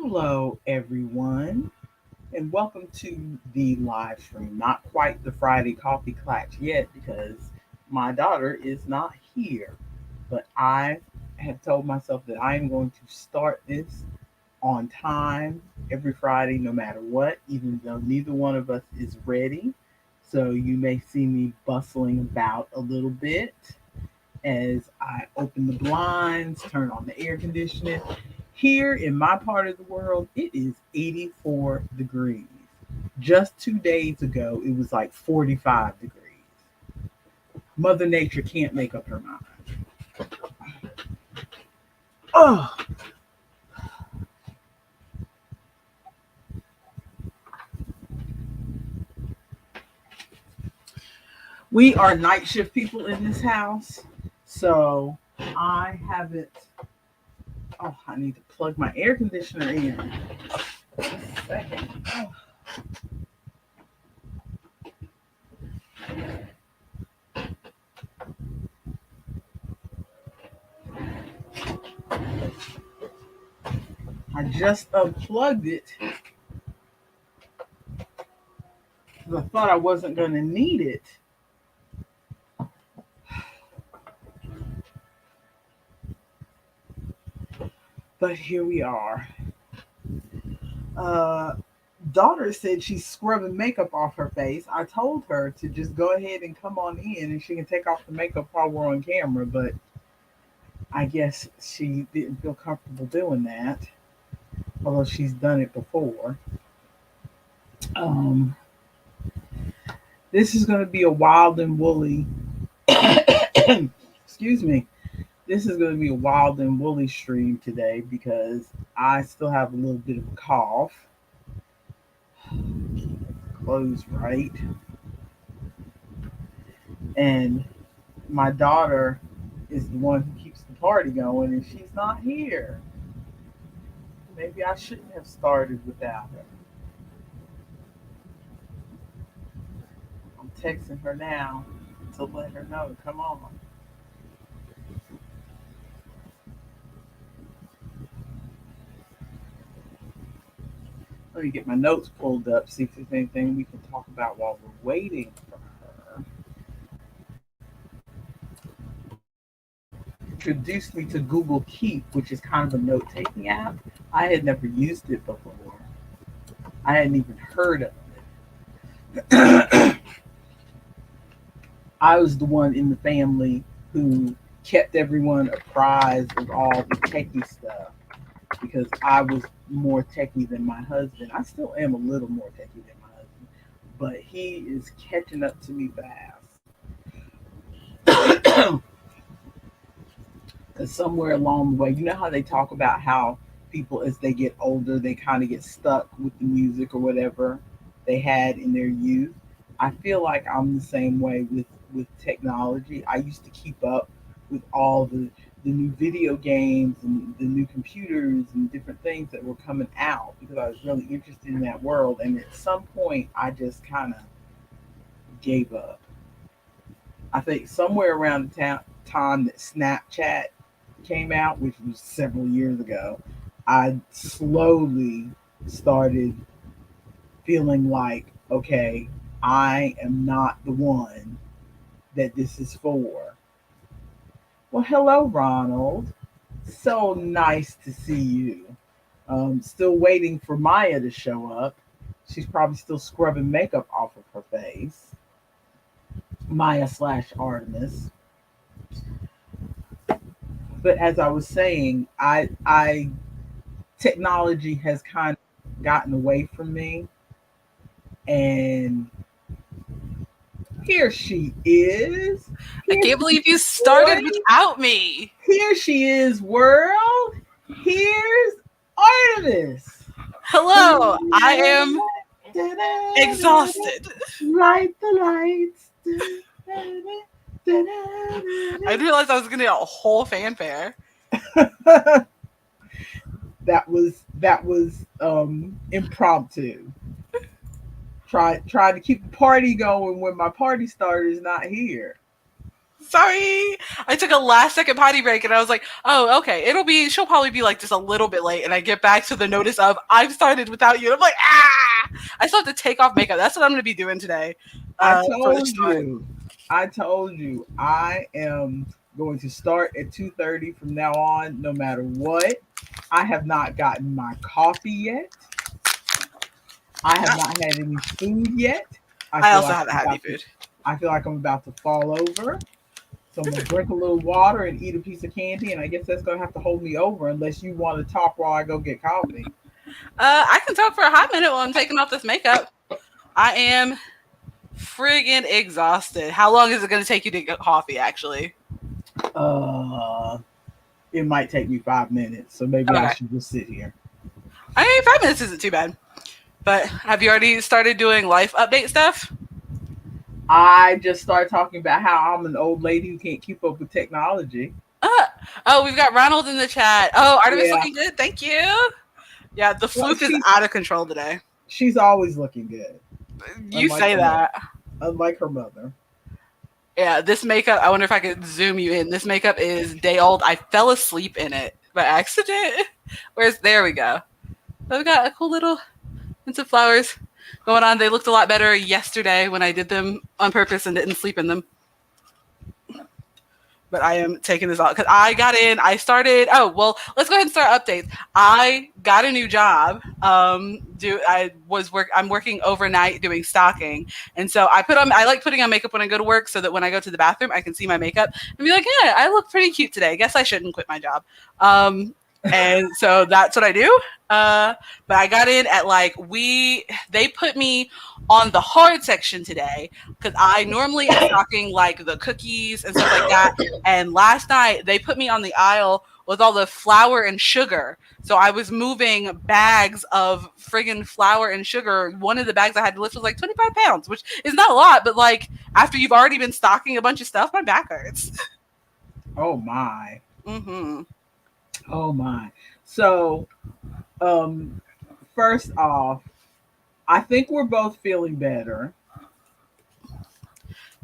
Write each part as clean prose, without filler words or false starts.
Hello, everyone, and welcome to the live stream. Not quite the Friday coffee Klatsch yet because my daughter is not here, but I have told myself that I am going to start this on time every Friday, no matter what, even though neither one of us is ready. So you may see me bustling about a little bit as I open the blinds, turn on the air conditioning. Here in my part of the world, it is 84 degrees. Just 2 days ago, it was like 45 degrees. Mother Nature can't make up her mind. Oh, we are night shift people in this house, so I haven't. Oh, I need to plug my air conditioner in. Just a second. Oh. I just unplugged it because I thought I wasn't going to need it. But here we are. Uh, Daughter said she's scrubbing makeup off her face. I told her to just go ahead and come on in and she can take off the makeup while we're on camera, but I guess she didn't feel comfortable doing that, although she's done it before. Um, this is going to be a wild and woolly, excuse me, this is going to be a wild and woolly stream today because I still have a little bit of a cough. Clothes right. And my daughter is the one who keeps the party going, and she's not here. Maybe I shouldn't have started without her. I'm texting her now to let her know. Come on. Let me get my notes pulled up, see if there's anything we can talk about while we're waiting for her. Introduced me to Google Keep, which is kind of a note taking app. I had never used it before, I hadn't even heard of it. I was the one in the family who kept everyone apprised of all the techie stuff because I was more techie than my husband. I still am a little more techie than my husband, but he is catching up to me fast. Because somewhere along the way, you know how they talk about how people, as they get older, they kind of get stuck with the music or whatever they had in their youth. I feel like I'm the same way with technology. I used to keep up with all the new video games and the new computers and different things that were coming out because I was really interested in that world. And at some point, I just kind of gave up. I think somewhere around the time that Snapchat came out, which was several years ago, I slowly started feeling like, okay, I am not the one that this is for. Well, hello, Ronald. So nice to see you. Still waiting for Maya to show up. She's probably still scrubbing makeup off of her face. Maya slash Artemis. But as I was saying, I technology has kind of gotten away from me, and here she is. I Here can't she believe you is. started without me. Here she is, world. Here's Artemis. Hello, I am exhausted. Light the lights. I didn't realize I was going to get a whole fanfare. That was impromptu. Try to keep the party going when my party starter is not here. Sorry. I took a last second potty break and I was like, oh, okay, she'll probably be like just a little bit late. And I get back to the notice of, I've started without you. And I'm like, ah! I still have to take off makeup. That's what I'm going to be doing today I for the told start. you. I told you. I am going to start at 2:30 from now on, no matter what. I have not gotten my coffee yet. I have not had any food yet. I I feel also like haven't I'm had any about to. food. I feel like I'm about to fall over. So I'm gonna drink a little water and eat a piece of candy, and I guess that's gonna have to hold me over unless you want to talk while I go get coffee. I can talk for a hot minute while I'm taking off this makeup. I am friggin' exhausted. How long is it going to take you to get coffee, actually? Uh, it might take me 5 minutes, so maybe I Okay. should just sit here. I mean, 5 minutes isn't too bad. But have you already started doing life update stuff? I just started talking about how I'm an old lady who can't keep up with technology. Uh, oh, we've got Ronald in the chat. Oh, Artemis Yeah, looking good. Thank you. Yeah, the well, fluke is out of control today. she's always looking good, You unlike say her mother. that. Unlike her mother. Yeah, this makeup, I wonder if I could zoom you in. This makeup is day old. I fell asleep in it by accident. There we go. So we got a cool little hints of flowers going on. They looked a lot better yesterday when I did them on purpose and didn't sleep in them. But I am taking this out because I got in. I started. Oh well, let's go ahead and start updates. I got a new job. I'm working overnight doing stocking, and so I put on. I like putting on makeup when I go to work so that when I go to the bathroom, I can see my makeup and be like, yeah, I look pretty cute today. I guess I shouldn't quit my job. And so that's what I do. But I got in at they put me on the hard section today because I normally am stocking like the cookies and stuff like that. And last night they put me on the aisle with all the flour and sugar. So I was moving bags of friggin' flour and sugar. One of the bags I had to lift was like 25 pounds, which is not a lot, but like after you've already been stocking a bunch of stuff, my back hurts. Oh my. Mm-hmm. Oh my. So, um, first off, I think we're both feeling better.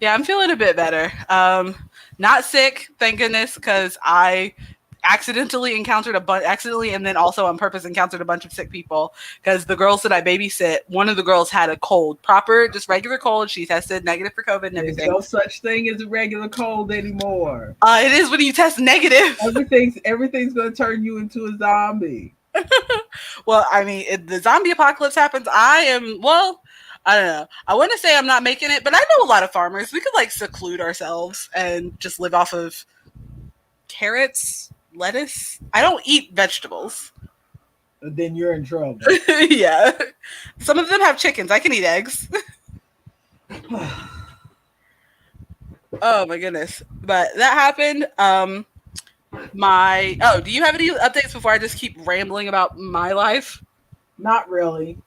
Yeah, I'm feeling a bit better. Not sick, thank goodness, because I accidentally and then also on purpose encountered a bunch of sick people because the girls that I babysit, one of the girls had a cold, proper, just regular cold. She tested negative for COVID and There's everything. no such thing as a regular cold anymore. It is when you test negative. Everything's gonna turn you into a zombie. Well, I mean, if the zombie apocalypse happens, I don't know. I want to say I'm not making it, but I know a lot of farmers. We could like seclude ourselves and just live off of carrots, lettuce. I don't eat vegetables. Then you're in trouble. Yeah. Some of them have chickens. I can eat eggs. Oh my goodness. But that happened. Do you have any updates before I just keep rambling about my life? Not really.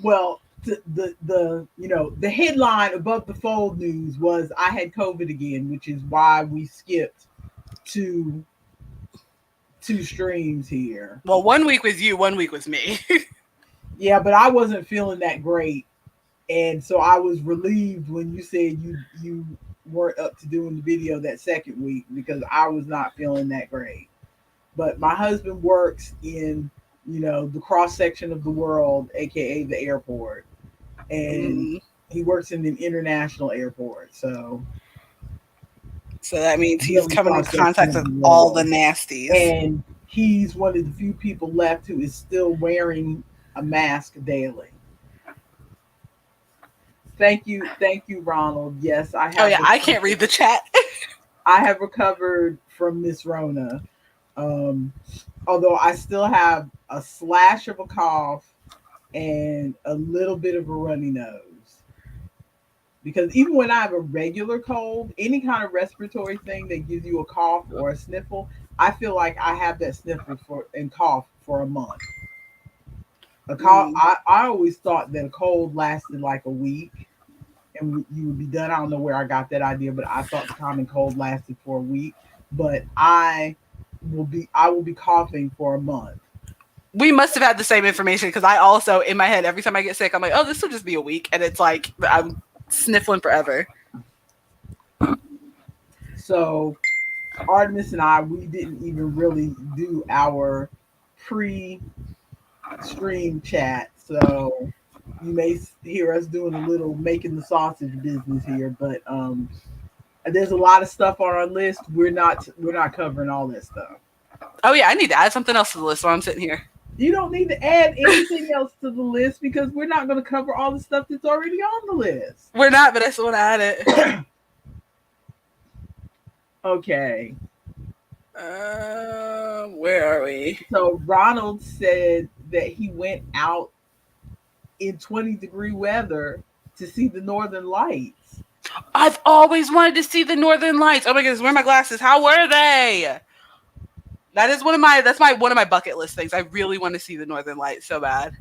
Well, the headline above the fold news was I had COVID again, which is why we skipped to two streams here. Well, 1 week was you, 1 week was me. Yeah, but I wasn't feeling that great, and so I was relieved when you said you weren't up to doing the video that second week because I was not feeling that great. But my husband works in the cross section of the world, aka the airport, and he works in an international airport. So that means he's really coming into cross section contact of with the all the world, nasties. and he's one of the few people left who is still wearing a mask daily. Thank you, Ronald. Yes, I have. Oh yeah, I can't read the chat. I have recovered from Miss Rona, although I still have a slash of a cough and a little bit of a runny nose. Because even when I have a regular cold, any kind of respiratory thing that gives you a cough or a sniffle, I feel like I have that sniffle and cough for a month. A cough. I always thought that a cold lasted like a week, and you would be done. I don't know where I got that idea, but I thought the common cold lasted for a week. But I will be coughing for a month. We must have had the same information because I also, in my head, every time I get sick, I'm like, oh, this will just be a week. And it's like, I'm sniffling forever. So Artemis and I, we didn't even really do our pre-stream chat. So you may hear us doing a little making the sausage business here, but there's a lot of stuff on our list. We're not covering all that stuff. Oh yeah, I need to add something else to the list while I'm sitting here. You don't need to add anything else to the list because we're not going to cover all the stuff that's already on the list. We're not, but I still want to add it. Okay. Where are we? So Ronald said that he went out in 20-degree weather to see the northern lights. I've always wanted to see the Northern Lights. Oh my goodness, where are my glasses? How were they? That is one of my bucket list things. I really want to see the Northern Lights so bad.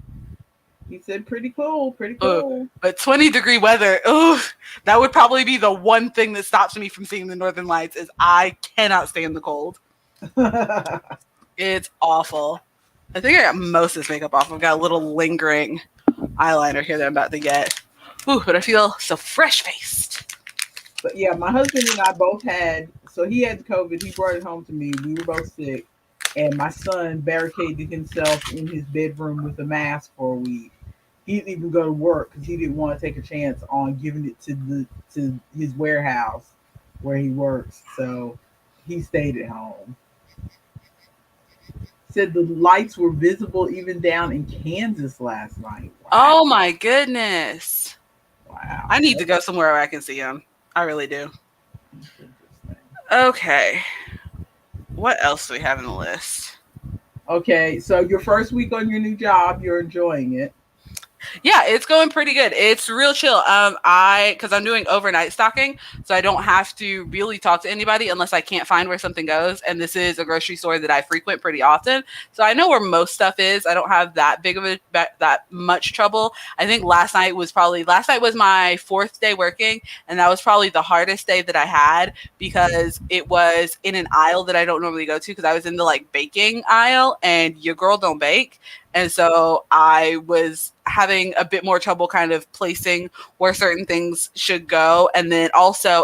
He said pretty cool, pretty cool. But 20-degree weather, that would probably be the one thing that stops me from seeing the Northern Lights is I cannot stand the cold. It's awful. I think I got most of this makeup off. I've got a little lingering eyeliner here that I'm about to get. Ooh, but I feel so fresh-faced. But yeah, my husband and I both had, so he had COVID. He brought it home to me. We were both sick. And my son barricaded himself in his bedroom with a mask for a week. He didn't even go to work because he didn't want to take a chance on giving it to his warehouse where he works. So he stayed at home. Said the lights were visible even down in Kansas last night. Wow. Oh my goodness. Wow. I need to go somewhere where I can see them. I really do. Okay. What else do we have in the list? Okay, so your first week on your new job, you're enjoying it. Yeah, it's going pretty good. It's real chill. Because I'm doing overnight stocking, so I don't have to really talk to anybody unless I can't find where something goes. And this is a grocery store that I frequent pretty often, so I know where most stuff is. I don't have that big of that much trouble. I think last night was my fourth day working, and that was probably the hardest day that I had because it was in an aisle that I don't normally go to because I was in the like baking aisle, and your girl don't bake. And so I was having a bit more trouble kind of placing where certain things should go. And then also,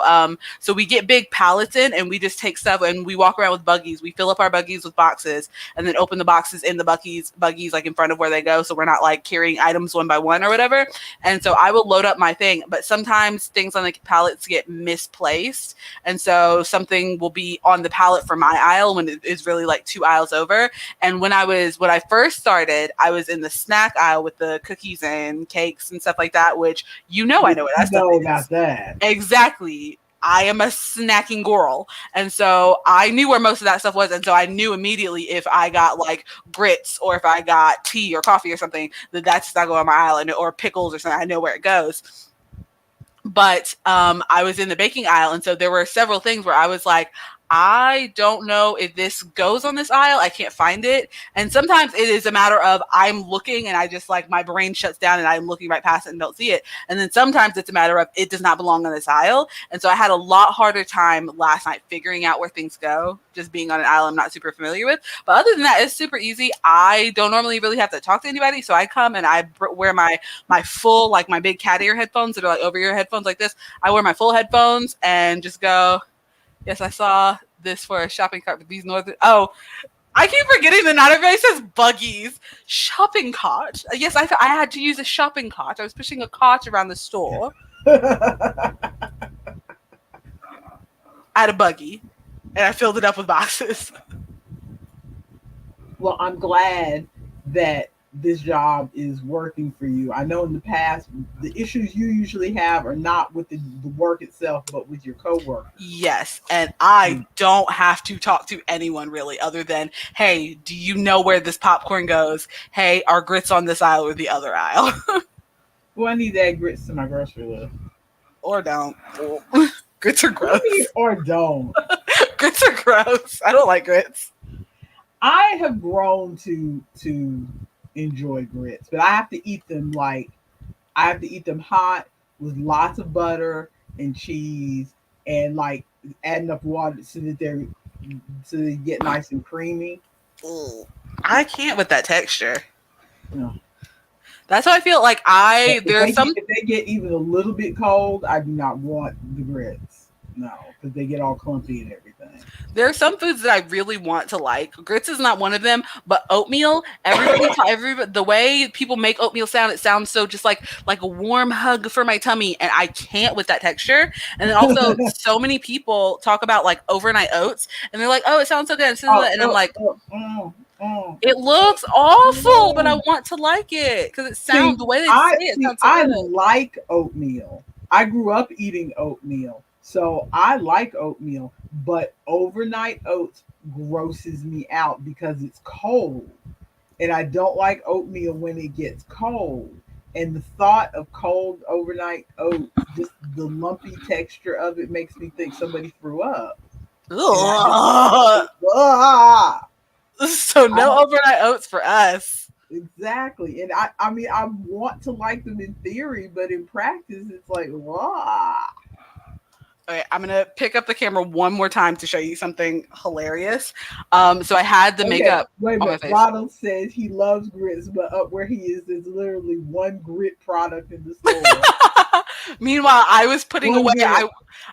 so we get big pallets in and we just take stuff and we walk around with buggies. We fill up our buggies with boxes and then open the boxes in the buggies like in front of where they go. So we're not like carrying items one by one or whatever. And so I will load up my thing, but sometimes things on the pallets get misplaced. And so something will be on the pallet for my aisle when it is really like 2 aisles over. And when I first started, I was in the snack aisle with the cookies and cakes and stuff like that, which I know what that stuff is. About that. Exactly. I am a snacking girl. And so I knew where most of that stuff was. And so I knew immediately if I got like grits or if I got tea or coffee or something, that's not going on my aisle, or pickles or something. I know where it goes. But I was in the baking aisle. And so there were several things where I was like, I don't know if this goes on this aisle. I can't find it. And sometimes it is a matter of I'm looking and I just like my brain shuts down and I'm looking right past it and don't see it. And then sometimes it's a matter of it does not belong on this aisle. And so I had a lot harder time last night figuring out where things go, just being on an aisle I'm not super familiar with. But other than that, it's super easy. I don't normally really have to talk to anybody. So I come and I wear my full, like my big cat ear headphones that are like over ear headphones like this. I wear my full headphones and just go, yes, I saw this for a shopping cart with these northern. Oh, I keep forgetting that not everybody says buggies. Shopping cart. Yes, I had to use a shopping cart. I was pushing a cart around the store. I had a buggy, and I filled it up with boxes. Well, I'm glad that this job is working for you. I know in the past, the issues you usually have are not with the work itself, but with your coworkers. Yes, and I don't have to talk to anyone really other than, hey, do you know where this popcorn goes? Hey, are grits on this aisle or the other aisle? Well, I need to add grits to my grocery list. Or don't. Grits are gross. Or don't. Grits are gross. I don't like grits. I have grown to enjoy grits, but I have to eat them hot with lots of butter and cheese and like add enough water so that they get nice and creamy. I can't with that texture. No. That's how I feel like if they get even a little bit cold, I do not want the grits. No, because they get all clumpy and everything. There are some foods that I really want to like. Grits is not one of them, but oatmeal. The way people make oatmeal sound, it sounds so just like a warm hug for my tummy, and I can't with that texture. And then also, so many people talk about like overnight oats, and they're like, "Oh, it sounds so good," Oh, and I'm like, mm, mm, "It looks awful," but I mm. want to like it because it sounds See, the way they say it sounds so I good. like oatmeal. I grew up eating oatmeal, so I like oatmeal. But overnight oats grosses me out because it's cold, and I don't like oatmeal when it gets cold. And the thought of cold overnight oats, just the lumpy texture of it, makes me think somebody threw up, and I just Ugh. ah, So I no overnight oats for us. exactly. And I mean, I want to like them in theory, but in practice, it's like, wow. Okay, I'm gonna pick up the camera one more time to show you something hilarious. So I had the Okay, makeup wait a on my minute. face. Ronald says he loves grits, but up where he is, there's literally one grit product in the store. Meanwhile, I was putting One away. grit,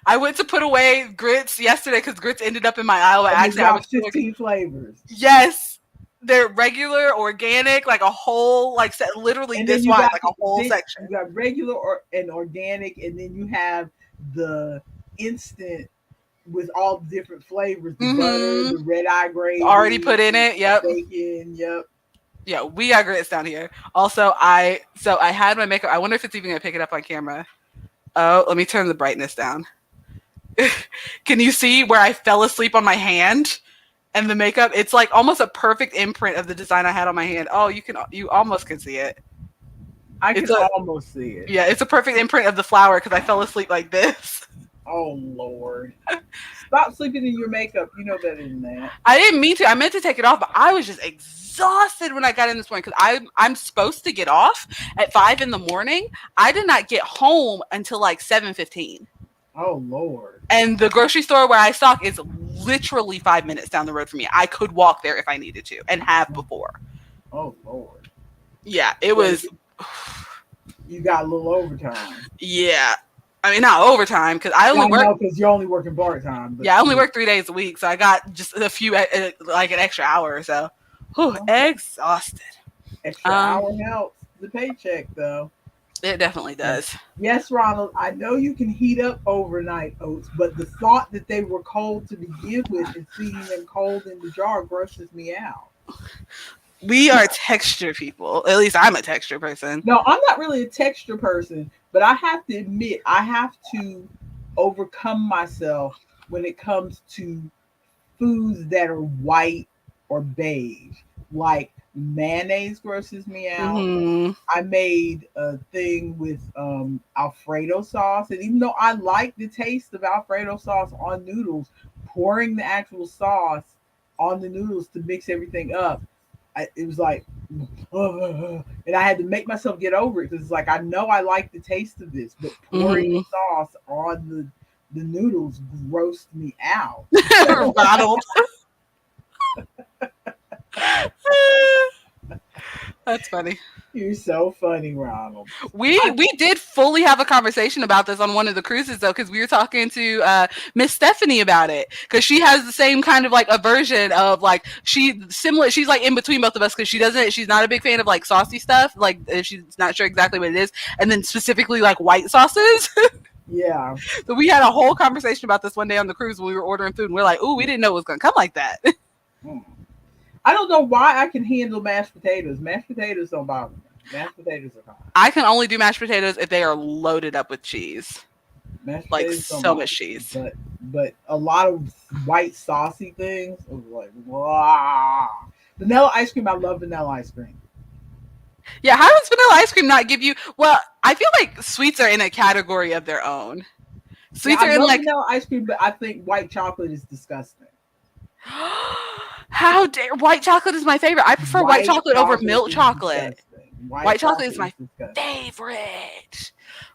I went to put away grits yesterday because grits ended up in my aisle by and it's accident. I got was putting, 15 flavors. yes, they're regular, organic, like a whole literally And then this you wide, got like a whole then section. you got regular and organic, and then you have the instant with all the different flavors: the butter, Mm-hmm. the red eye Already gravy, put in it. the Yep. bacon. Yep. Yeah, we got grits down here. Also, I had my makeup. I wonder if it's even gonna pick it up on camera. Oh, let me turn the brightness down. Can you see where I fell asleep on my hand and the makeup? It's like almost a perfect imprint of the design I had on my hand. Oh, you almost can see it. I It's can a almost see it. yeah, it's a perfect imprint of the flower because I fell asleep like this. Oh Lord. Stop sleeping in your makeup. You know better than that. I didn't mean to. I meant to take it off, but I was just exhausted when I got in this morning because I'm supposed to get off at 5 in the morning. I did not get home until like 7:15. Oh Lord. And the grocery store where I stock is literally 5 minutes down the road from me. I could walk there if I needed to, and have before. Oh Lord. Yeah, it So was. you got a little overtime. Yeah, I mean not overtime because I Yeah, only I work. know because you're only working part time, but Yeah, I only still. work 3 days a week, so I got just a few like an extra hour or so. Whew, Okay. exhausted. Extra Um, hour helps the paycheck though. it definitely does. Yes, Ronald, I know you can heat up overnight oats, but the thought that they were cold to begin with and seeing them cold in the jar grosses me out. We are texture people. At least I'm a texture person. No, I'm not really a texture person, but I have to admit, I have to overcome myself when it comes to foods that are white or beige. Like mayonnaise grosses me out. Hmm. I made a thing with Alfredo sauce, and even though I like the taste of Alfredo sauce on noodles, pouring the actual sauce on the noodles to mix everything up, it was like, and I had to make myself get over it because it's like I know I like the taste of this, but pouring Hmm. the sauce on the noodles grossed me out. Ronald. That's funny. You're so funny, Ronald. We did fully have a conversation about this on one of the cruises though, because we were talking to Miss Stephanie about it, because she has the same kind of like aversion of like she's like in between both of us because she's not a big fan of like saucy stuff, like she's not sure exactly what it is, and then specifically like white sauces. Yeah. So we had a whole conversation about this one day on the cruise when we were ordering food, and we're like, ooh, we didn't know it was gonna come like that. Hmm. I don't know why I can handle mashed potatoes. Mashed potatoes don't bother me. Mashed potatoes are fine. I can only do mashed potatoes if they are loaded up with cheese, Mashed like potatoes don't so bother much me. cheese. But a lot of white saucy things are like wow. Vanilla ice cream. I love vanilla ice cream. Yeah, how does vanilla ice cream not give you? Well, I feel like sweets are in a category of their own. Yeah, Sweets I are in love like, vanilla ice cream, but I think white chocolate is disgusting. how dare white chocolate is my favorite. I prefer white White chocolate over chocolate milk is chocolate. disgusting. White White chocolate is chocolate is my disgusting. favorite.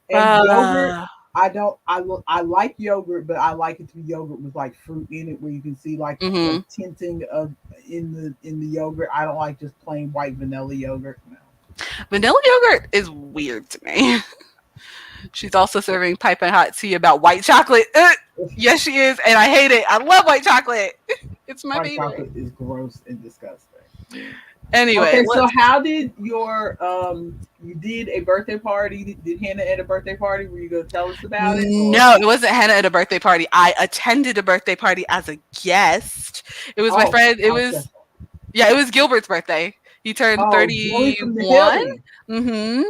And yogurt, Uh, I don't. I like yogurt, but I like it to be yogurt with like fruit in it, where you can see like hmm the tinting of in the yogurt. I don't like just plain white vanilla yogurt. No. Vanilla yogurt is weird to me. She's also serving piping hot tea about white chocolate. Yes, she is, and I hate it. I love white chocolate. It's my White favorite. chocolate is gross and disgusting. Anyway, Okay, so let's. how did your you did a birthday party? Did Hannah at a birthday party? Were you gonna tell us about it or No, it wasn't Hannah at a birthday party. I attended a birthday party as a guest. It was my oh friend. It I'll was say yeah, it was Gilbert's birthday. He turned oh Billy from the 31. Hilly. Mm-hmm.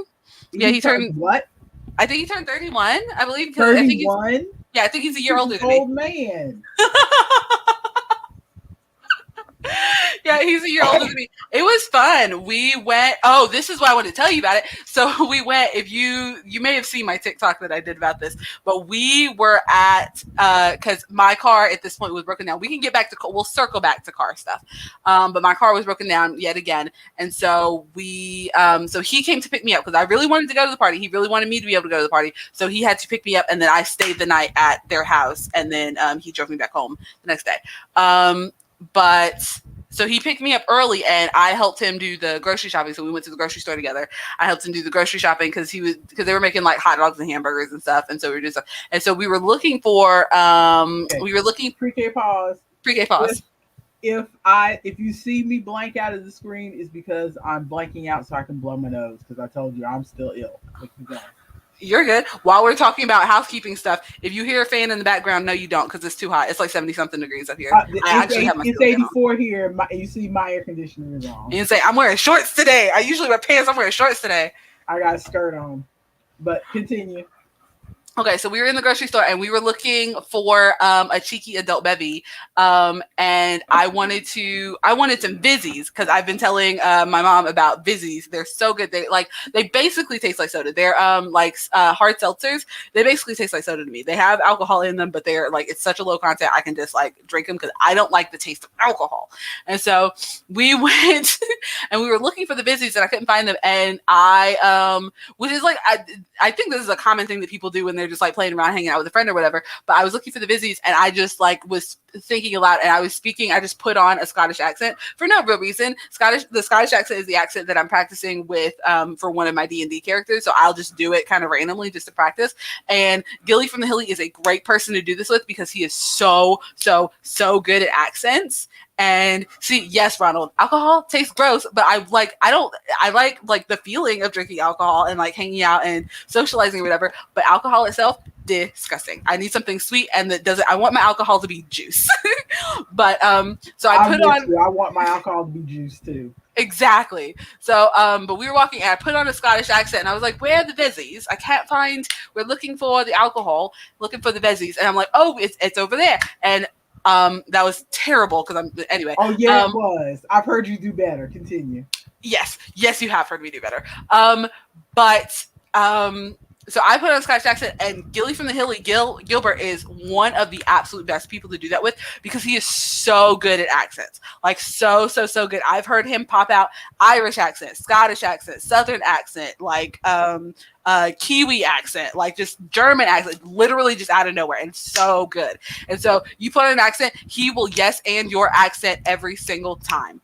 Yeah, He he turned turned. what? I think he turned 31. I believe because I think he's. 31? Yeah, I think he's a year He's an older than me. old man. Yeah, he's a year older than me. It was fun. We went. Oh, this is why I wanted to tell you about it. So we went. If you may have seen my TikTok that I did about this, but we were at because my car at this point was broken down. We can get back to we'll circle back to car stuff. But my car was broken down yet again, and so so he came to pick me up because I really wanted to go to the party. He really wanted me to be able to go to the party, so he had to pick me up, and then I stayed the night at their house, and then he drove me back home the next day. But so he picked me up early and I helped him do the grocery shopping. So we went to the grocery store together. I helped him do the grocery shopping because they were making like hot dogs and hamburgers and stuff. And so we were doing stuff. And so we were looking for Okay. we were looking Pre-K pause. pre-K pause. If you see me blank out of the screen, is because I'm blanking out so I can blow my nose because I told you I'm still ill. But keep going. You're good. While we're talking about housekeeping stuff, if you hear a fan in the background, no, you don't, because it's too hot. It's like 70 something degrees up here. I actually have my It's 84 here. You see my air conditioner is on. And say, I'm wearing shorts today. I usually wear pants. I'm wearing shorts today. I got a skirt on. But continue. Okay, so we were in the grocery store and we were looking for a cheeky adult bevy, and I wanted some Vizzies because I've been telling my mom about Vizzies. They're so good. They basically taste like soda. They're hard seltzers. They basically taste like soda to me. They have alcohol in them, but they're like it's such a low content. I can just like drink them because I don't like the taste of alcohol. And so we went and we were looking for the Vizzies and I couldn't find them. And which is like I think this is a common thing that people do when they're just like playing around, hanging out with a friend or whatever. But I was looking for the Vizzies and I just like was thinking aloud and I was speaking. I just put on a Scottish accent for no real reason. The Scottish accent is the accent that I'm practicing with for one of my D&D characters. So I'll just do it kind of randomly just to practice. And Gilly from the Hilly is a great person to do this with because he is so good at accents. And see, yes, Ronald, alcohol tastes gross, but I like the feeling of drinking alcohol and like hanging out and socializing or whatever. But alcohol itself, disgusting. I need something sweet and I want my alcohol to be juice. But so I want my alcohol to be juice too. Exactly. So, but we were walking and I put on a Scottish accent and I was like, where are the Vizzies? I can't find, we're looking for the alcohol, looking for the Vizzies. And I'm like, oh, it's over there. And that was terrible because anyway. Oh yeah, it was. I've heard you do better. Continue. Yes, you have heard me do better. So I put on a Scottish accent, and Gilly from the Hilly, Gilbert is one of the absolute best people to do that with because he is so good at accents, like so good. I've heard him pop out Irish accent, Scottish accent, Southern accent, like Kiwi accent, like just German accent, literally just out of nowhere, and so good. And so you put on an accent, he will yes and your accent every single time.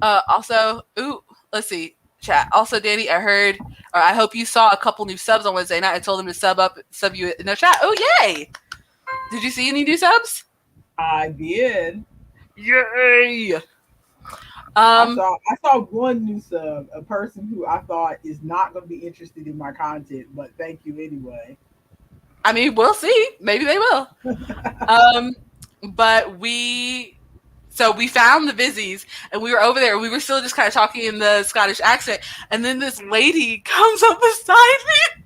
Also, let's see. Chat. Also, Danny, I hope you saw a couple new subs on Wednesday night. I told them to sub you in the chat. Oh, yay! Did you see any new subs? I did. Yay! I saw one new sub, a person who I thought is not going to be interested in my content, but thank you anyway. I mean, we'll see. Maybe they will. But So we found the Vizzies and we were over there. We were still just kind of talking in the Scottish accent. And then this lady comes up beside me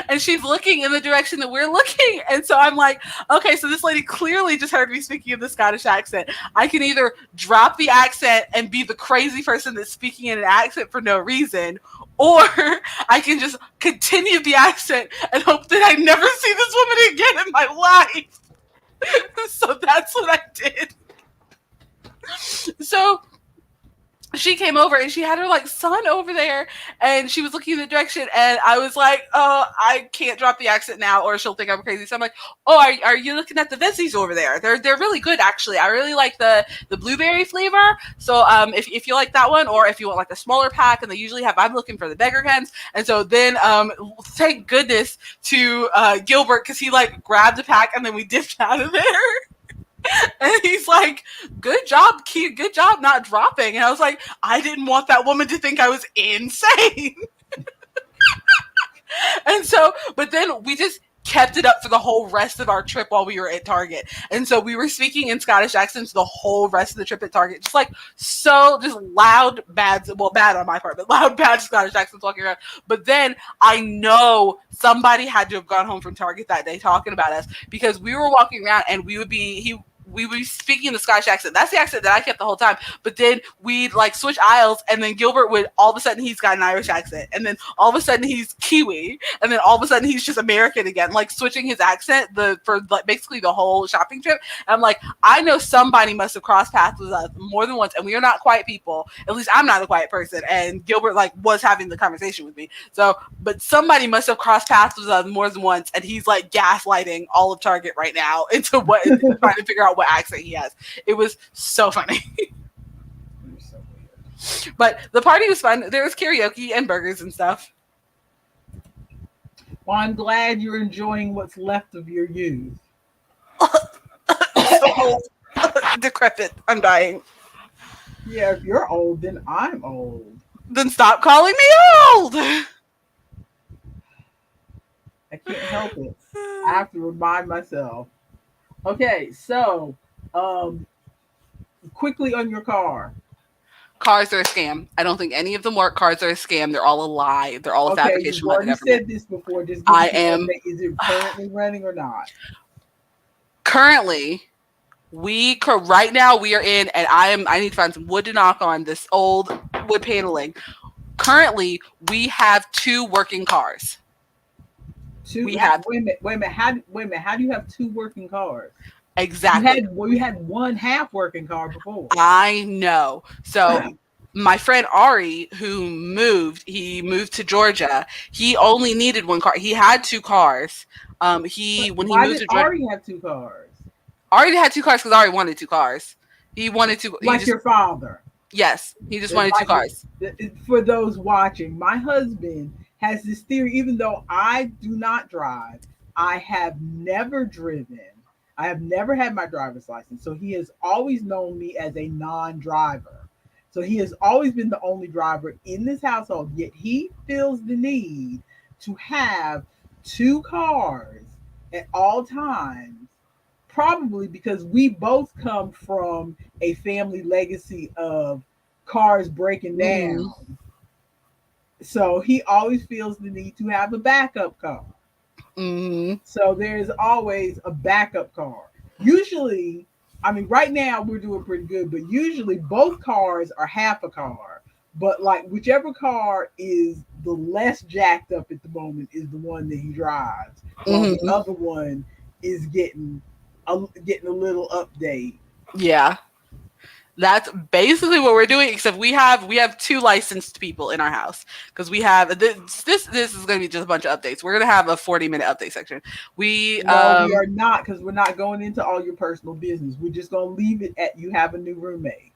and she's looking in the direction that we're looking. And so I'm like, okay, so this lady clearly just heard me speaking in the Scottish accent. I can either drop the accent and be the crazy person that's speaking in an accent for no reason, or I can just continue the accent and hope that I never see this woman again in my life. So that's what I did. So she came over and she had her like son over there and she was looking in the direction and I was like, oh, I can't drop the accent now or she'll think I'm crazy. So I'm like, oh, are you looking at the Vessies over there? They're really good actually. I really like the blueberry flavor. So if you like that one or if you want like a smaller pack and they usually have, I'm looking for the beggar cans. And so then thank goodness to Gilbert because he like grabbed a pack and then we dipped out of there. And he's like, good job, Keith. Good job not dropping. And I was like, I didn't want that woman to think I was insane. And so, but then we just kept it up for the whole rest of our trip while we were at Target. And so we were speaking in Scottish accents the whole rest of the trip at Target. Just like so just loud, bad, well, bad on my part, but loud, bad Scottish accents walking around. But then I know somebody had to have gone home from Target that day talking about us because we were walking around and we would be speaking the Scottish accent. That's the accent that I kept the whole time. But then we'd like switch aisles, and then Gilbert would all of a sudden he's got an Irish accent, and then all of a sudden he's Kiwi, and then all of a sudden he's just American again, like switching his accent for like basically the whole shopping trip. And I'm like, I know somebody must have crossed paths with us more than once, and we are not quiet people. At least I'm not a quiet person, and Gilbert like was having the conversation with me. So, but somebody must have crossed paths with us more than once, and he's like gaslighting all of Target right now into what trying to figure out what accent he has. It was so funny. But the party was fun. There was karaoke and burgers and stuff. Well, I'm glad you're enjoying what's left of your youth. So old. Decrepit. I'm dying. Yeah, if you're old, then I'm old. Then stop calling me old. I can't help it. I have to remind myself. Okay, so quickly on your car. Cars are a scam. I don't think any of them work. Cars are a scam. They're all a lie. They're all a fabrication by the government. You said this before. Just I am. Is it currently running or not? Currently, right now we are in, and I need to find some wood to knock on this old wood paneling. Currently, we have 2 working cars. Wait a minute. How do you have 2 working cars? Exactly. We had one half working car before. I know. So my friend Ari, who he moved to Georgia. He only needed 1 car. He had 2 cars. Why did Ari have 2 cars? Ari had 2 cars because Ari wanted 2 cars. He wanted to your father. Yes, he just wanted 2 cars. For those watching, my husband has this theory. Even though I do not drive, I have never driven. I have never had my driver's license. So he has always known me as a non-driver. So he has always been the only driver in this household. Yet he feels the need to have 2 cars at all times. Probably because we both come from a family legacy of cars breaking down. Mm-hmm. So he always feels the need to have a backup car. Mm-hmm. So there's always a backup car. Usually, I mean, right now we're doing pretty good, but usually both cars are half a car. But like whichever car is the less jacked up at the moment is the one that he drives. While the other one is getting a little update. Yeah. That's basically what we're doing, except we have 2 licensed people in our house because we have this is going to be just a bunch of updates. We're going to have a 40-minute update section. We are not, because we're not going into all your personal business. We're just going to leave it at you have a new roommate.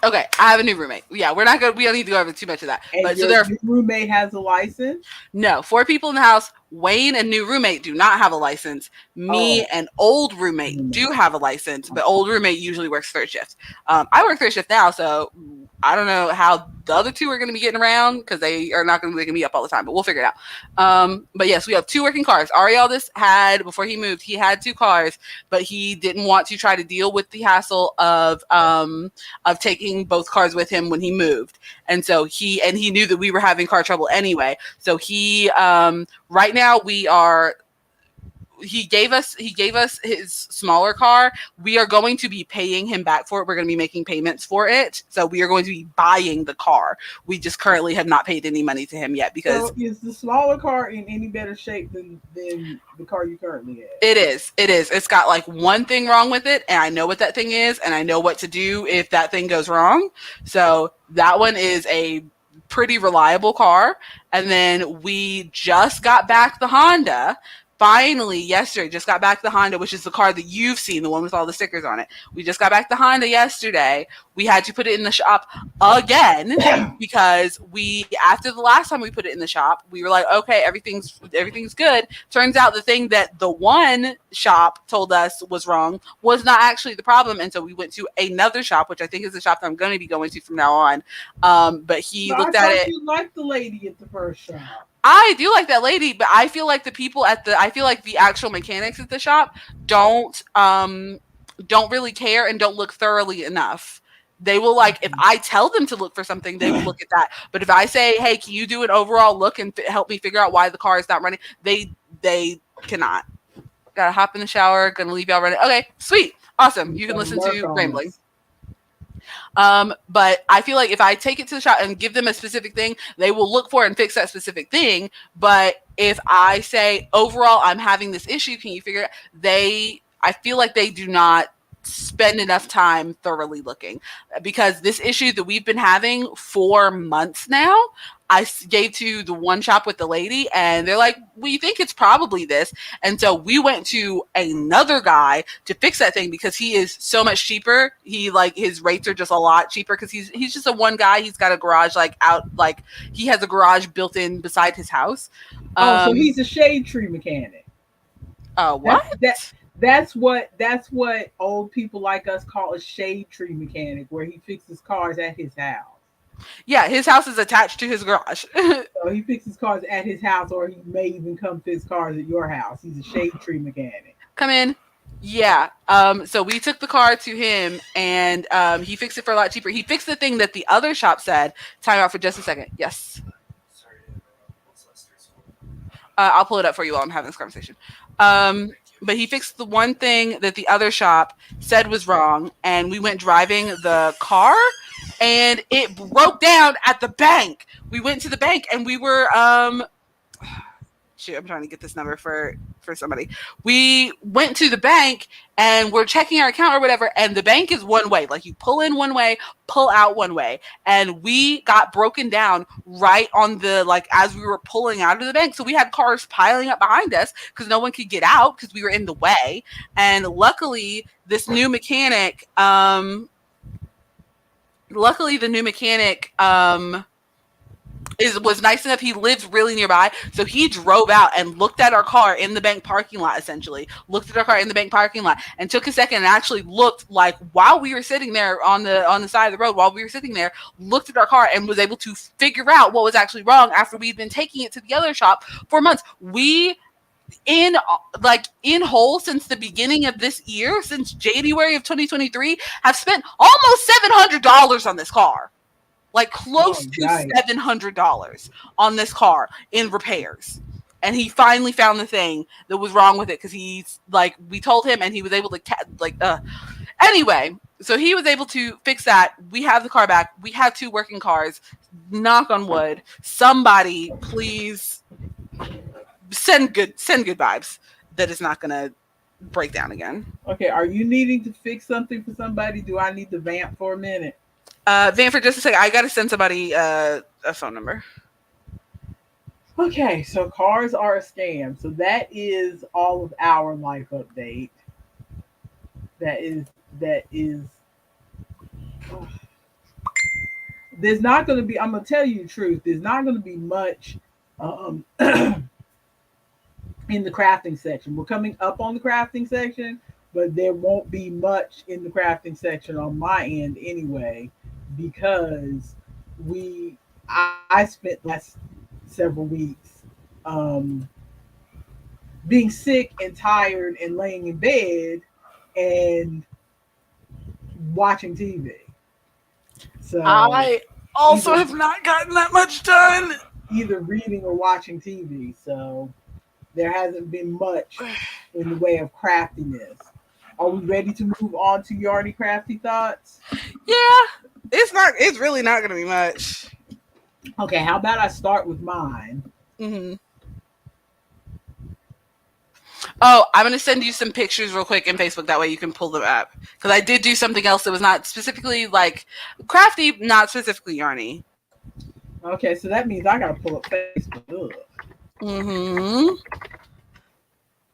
Okay, I have a new roommate. Yeah, we don't need to go over too much of that. And but your new roommate has a license? No, 4 people in the house. Wayne and new roommate do not have a license. Me and old roommate do have a license, but old roommate usually works 3rd shift. I work 3rd shift now, so I don't know how the other 2 are going to be getting around because they are not going to be waking me up all the time, but we'll figure it out. But yes, we have 2 working cars. Ari Aldis had, before he moved, he had 2 cars, but he didn't want to try to deal with the hassle of taking both cars with him when he moved. And so he knew that we were having car trouble anyway. So he, right now he gave us his smaller car. We are going to be paying him back for it. We're going to be making payments for it. So we are going to be buying the car. We just currently have not paid any money to him yet because So is the smaller car in any better shape than the car you currently have? it is. It is. It's got like one thing wrong with it, and I know what that thing is, and I know what to do if that thing goes wrong. So that one is a pretty reliable car. And then we just got back the Honda. Finally, yesterday, just got back the Honda, which is the car that you've seen, the one with all the stickers on it. We just got back the Honda yesterday. We had to put it in the shop again because after the last time we put it in the shop, we were like, okay, everything's good. Turns out the thing that the one shop told us was wrong was not actually the problem, and so we went to another shop, which I think is the shop that I'm going to be going to from now on. But he But I looked at thought it. you liked the lady at the first shop. I do like that lady, but I feel like I feel like the actual mechanics at the shop don't really care and don't look thoroughly enough. They will, like, if I tell them to look for something, they will look at that. But if I say, "Hey, can you do an overall look and help me figure out why the car is not running?" They cannot. Gotta hop in the shower. Gonna leave y'all running. Okay, sweet, awesome. You can listen to rambling. But I feel like if I take it to the shop and give them a specific thing, they will look for and fix that specific thing. But if I say overall, I'm having this issue, can you figure it out? I feel like they do not spend enough time thoroughly looking, because this issue that we've been having for months now, I gave to the one shop with the lady, and they're like, we think it's probably this. And so we went to another guy to fix that thing because he is so much cheaper. His rates are just a lot cheaper because he's just a one guy. He's got a garage he has a garage built in beside his house. So he's a shade tree mechanic. What? That's what old people like us call a shade tree mechanic, where he fixes cars at his house. Yeah, his house is attached to his garage. So he fixes cars at his house, or he may even come fix cars at your house. He's a shade tree mechanic. Come in. Yeah. So we took the car to him, and he fixed it for a lot cheaper. He fixed the thing that the other shop said. Time out for just a second. Yes. I'll pull it up for you while I'm having this conversation. But he fixed the one thing that the other shop said was wrong, and we went driving the car, and it broke down at the bank. We went to the bank, and we were shoot, I'm trying to get this number for somebody. We went to the bank and we're checking our account or whatever, and the bank is one way. Like, you pull in one way, pull out one way. And we got broken down right on as we were pulling out of the bank. So we had cars piling up behind us because no one could get out because we were in the way. And luckily, this new mechanic, was nice enough. He lives really nearby, so he drove out and looked at our car in the bank parking lot. Essentially, looked at our car in the bank parking lot and took a second and actually looked, like, while we were sitting there on the side of the road. While we were sitting there, looked at our car and was able to figure out what was actually wrong after we'd been taking it to the other shop for months. We in whole, since the beginning of this year, since January of 2023, have spent almost $700 on this car. Like, close to $700 on this car in repairs. And he finally found the thing that was wrong with it, because we told him, and he was able to Anyway, so he was able to fix that. We have the car back. We have 2 working cars. Knock on wood. Somebody please send good vibes that is not gonna break down again. Okay, are you needing to fix something for somebody? Do I need to vamp for a minute? Van, for just a second, I gotta send somebody a phone number. Okay, so cars are a scam. So that is all of our life update. That is. There's not going to be. I'm going to tell you the truth. There's not going to be much in the crafting section. We're coming up on the crafting section, but there won't be much in the crafting section on my end anyway, because I spent the last several weeks being sick and tired and laying in bed and watching TV. So I also have not gotten that much done. Either reading or watching TV. So there hasn't been much in the way of craftiness. Are we ready to move on to Yarny crafty thoughts? Yeah, it's not. It's really not gonna be much. Okay, how about I start with mine? Hmm. Oh, I'm gonna send you some pictures real quick in Facebook. That way you can pull them up. Because I did do something else that was not specifically like crafty, not specifically yarny. Okay, so that means I gotta pull up Facebook. Ugh. Hmm.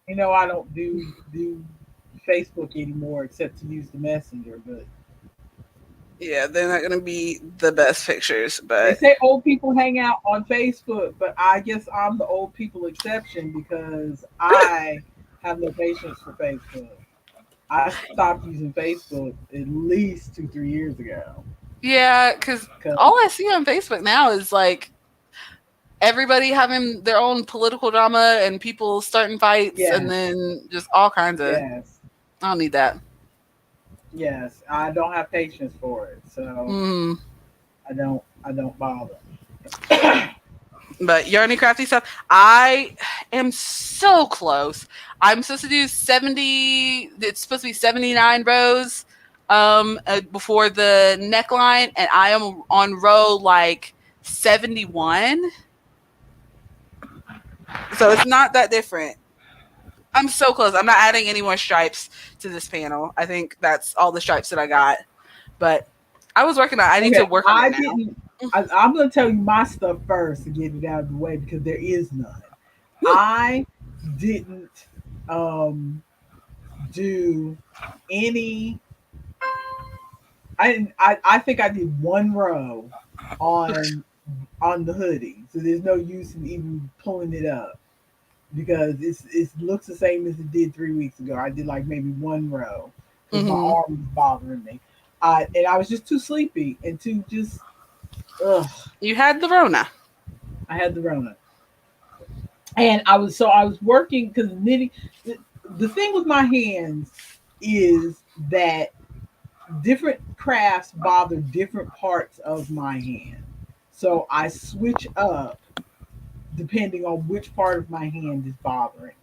You know I don't do Facebook anymore except to use the messenger, but Yeah, they're not gonna be the best pictures, they but say old people hang out on Facebook, but I guess I'm the old people exception because I have no patience for Facebook. I stopped using Facebook at least 2 3 years ago. yeah, because all I see on Facebook now is like everybody having their own political drama and people starting fights and Yes, then just all kinds of. yes, I don't need that. yes. I don't have patience for it, so Mm. I don't bother. But yarny crafty stuff, I am so close. I'm supposed to do 70. It's supposed to be 79 rows before the neckline, and I am on row like 71. So it's not that different. I'm so close. I'm not adding any more stripes to this panel. I think that's all the stripes that I got. But I was working on it. I need to Okay, work on it I now. didn't. I'm going to tell you my stuff first to get it out of the way because there is none. I didn't um, do any. I didn't. I think I did one row on on the hoodie, so there's no use in even pulling it up because it looks the same as it did 3 weeks ago. I did like maybe one row because my Hmm. arm was bothering me. And I was just too sleepy and too just ugh. You had the Rona. I had the Rona, and I was working because knitting. The thing with my hands is that different crafts bother different parts of my hand, so I switch up depending on which part of my hand is bothering.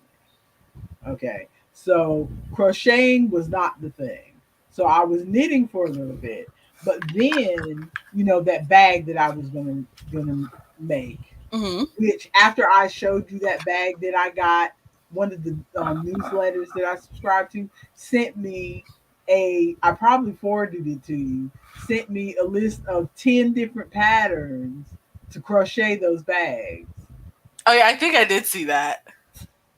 Okay. So crocheting was not the thing. So I was knitting for a little bit. But then, that bag that I was gonna make, Hmm. which after I showed you that bag that I got, one of the newsletters that I subscribed to sent me I probably forwarded it to you, sent me a list of 10 different patterns to crochet those bags. Oh yeah, I think I did see that.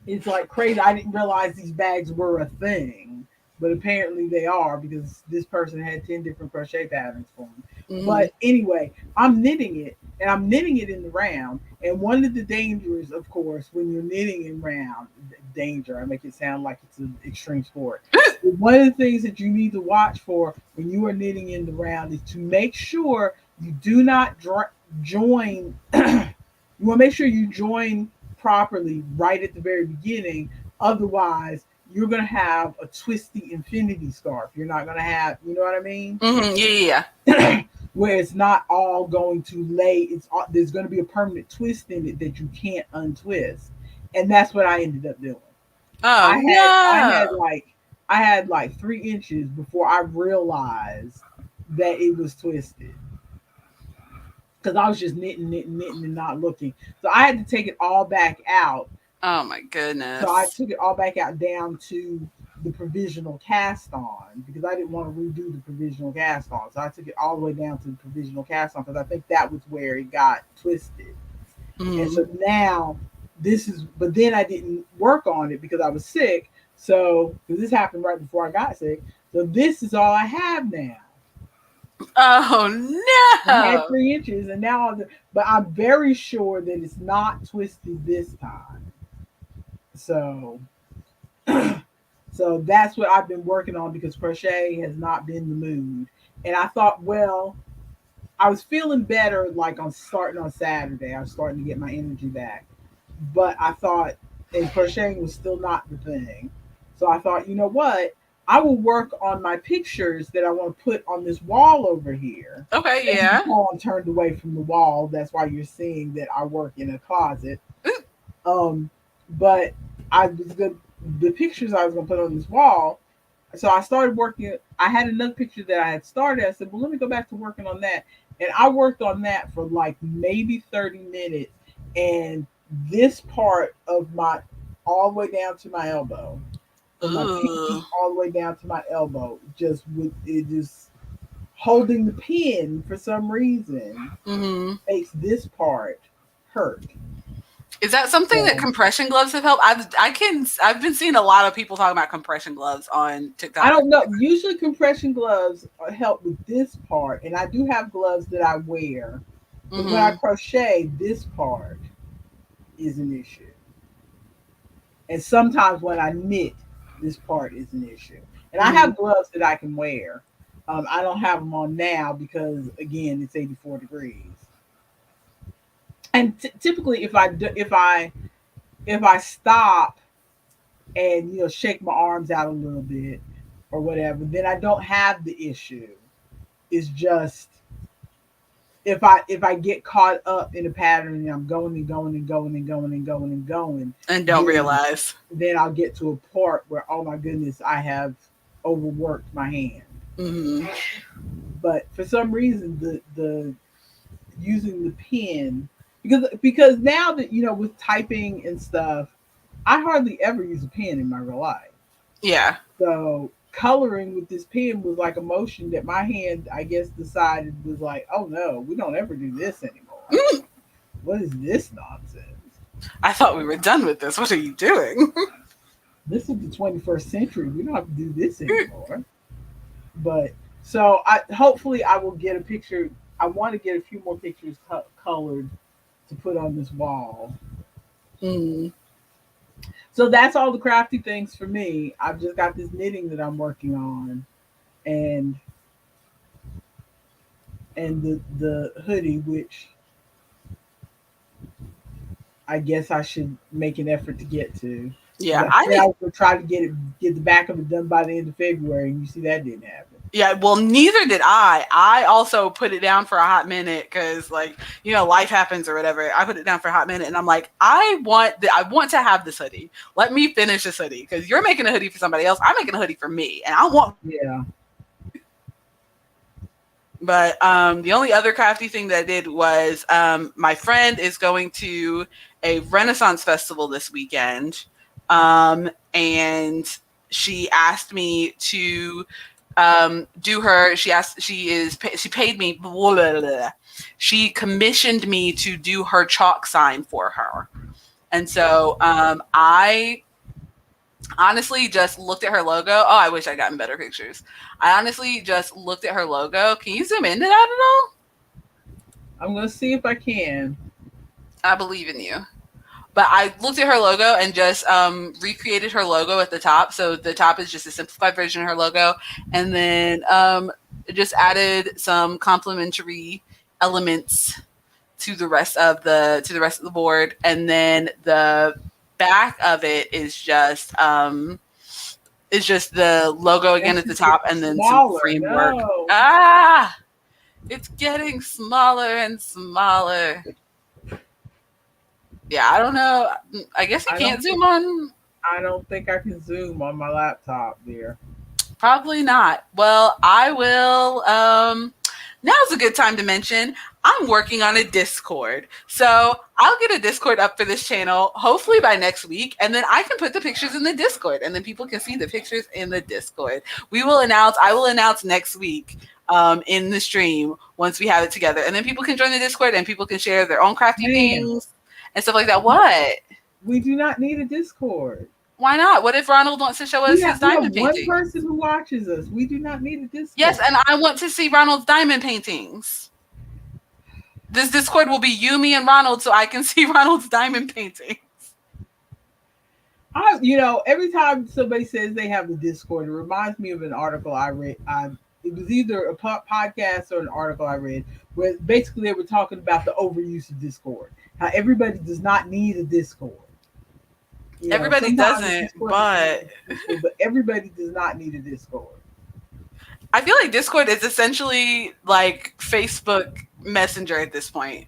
It's like crazy. I didn't realize these bags were a thing, but apparently they are because this person had 10 different crochet patterns for me. Hmm. But anyway, I'm knitting it and I'm knitting it in the round. And one of the dangers, of course, when you're knitting in round, danger, I make it sound like it's an extreme sport. But one of the things that you need to watch for when you are knitting in the round is to make sure you do not join. You want to make sure you join properly right at the very beginning. Otherwise, you're going to have a twisty infinity scarf. You're not going to have, you know what I mean? Hmm. Yeah, yeah. Where it's not all going to lay. There's going to be a permanent twist in it that you can't untwist, and that's what I ended up doing. Oh I had I had no. like I had like 3 inches before I realized that it was twisted because I was just knitting, knitting, knitting, and not looking. So I had to take it all back out. Oh my So I goodness. took it all back out down to the provisional cast on because I didn't want to redo the provisional cast on. So I took it all the way down to the provisional cast on because I think that was where it got twisted. And Hmm. so now but then I didn't work on it because I was sick. So, because this happened right before I got sick. So this is all I have now. Oh I had no. 3 inches and now, but I'm very sure that it's not twisted this time. So, so that's what I've been working on because crochet has not been the mood. And I thought, well, I was feeling better like on starting on Saturday. I was starting to get my energy back. But I thought, and crocheting was still not the thing. So I thought, you know what? I will work on my pictures that I want to put on this wall over here. Okay, As you can yeah. tell, I'm turned away from the wall. That's why you're seeing that I work in a closet. Ooh. Um, but I was good. the pictures I was gonna put on this wall. So I started working. I had another picture that I had started. I said, well, let me go back to working on that. And I worked on that for like maybe 30 minutes. And this part of my, all the way down to my elbow, from my Ooh. pinky all the way down to my elbow, just with it just holding the pen for some reason Hmm. makes this part hurt. Is that something that So compression gloves have helped? I've been seeing a lot of people talking about compression gloves on I TikTok. don't know. Usually compression gloves help with this part, and I do have gloves that I wear. But when I Hmm. crochet, this part is an issue. And sometimes when I knit, this part is an issue. And I Hmm. have gloves that I can wear. I don't have them on now because again, it's 84 degrees. And typically, if I stop and shake my arms out a little bit or whatever, then I don't have the issue. It's just if I get caught up in a pattern and I'm going and going and going and going and going and going, And don't then realize. I'll get to a part where, oh my goodness, I have overworked my hand. Hmm. But for some reason, the using the pen, because now that with typing and stuff, I hardly ever use a pen in my real life. Yeah. So coloring with this pen was like a motion that my hand, I guess, decided was like, oh no, we don't ever do this anymore. Mm, What is this nonsense? I thought we were done with this. What are you doing? This is the 21st century. We don't have to do this anymore. But so I hopefully I will get a picture. I want to get a few more pictures colored to put on this wall. Mm. So that's all the crafty things for me. I've just got this knitting that I'm working on, and the hoodie, which I guess I should make an effort to get to. Yeah, Because I I said I need. was gonna try to get the back of it done by the end of February, and you see that didn't happen. Yeah, well, neither did I. I also put it down for a hot minute because, like, life happens or whatever. I put it down for a hot minute, and I'm like, I want to have this hoodie. Let me finish this hoodie because you're making a hoodie for somebody else. I'm making a hoodie for me, and I want. Yeah. But the only other crafty thing that I did was my friend is going to a Renaissance festival this weekend, and she asked me to do her. She paid me. Blah, blah, blah. She commissioned me to do her chalk sign for her, and so I honestly just looked at her logo. Oh, I wish I'd gotten better pictures. I honestly just looked at her logo. Can you zoom into that at all? I'm gonna see if I can. I believe in you. But I looked at her logo and just recreated her logo at the top. So the top is just a simplified version of her logo, and then just added some complementary elements to the rest of the board, and then the back of it is just the logo again That's at the just getting top, and then some smaller. framework. No. Ah, it's getting smaller and smaller. Yeah, I don't know. I guess you I can't don't zoom think on. I don't think I can zoom on my laptop there. Probably not. Well, I will. Now's a good time to mention I'm working on a Discord. So I'll get a Discord up for this channel hopefully by next week, and then I can put the pictures in the Discord, and then people can see the pictures in the Discord. I will announce next week in the stream once we have it together, and then people can join the Discord and people can share their own crafty Man, things and stuff like that. What? we do not need a Discord. Why not? What if Ronald wants to show us his We have diamond one painting? person who watches us. We do not need a Yes, Discord. and I want to see Ronald's diamond paintings. This Discord will be you, me, and Ronald, so I can see Ronald's diamond painting. Every time somebody says they have a Discord, it reminds me of an article I read. It was either a podcast or an article I read where basically they were talking about the overuse of Discord. How everybody does not need a Discord. Everybody Sometimes a doesn't, Discord but is useful, but everybody does not need a Discord. I feel like Discord is essentially like Facebook Messenger at this point,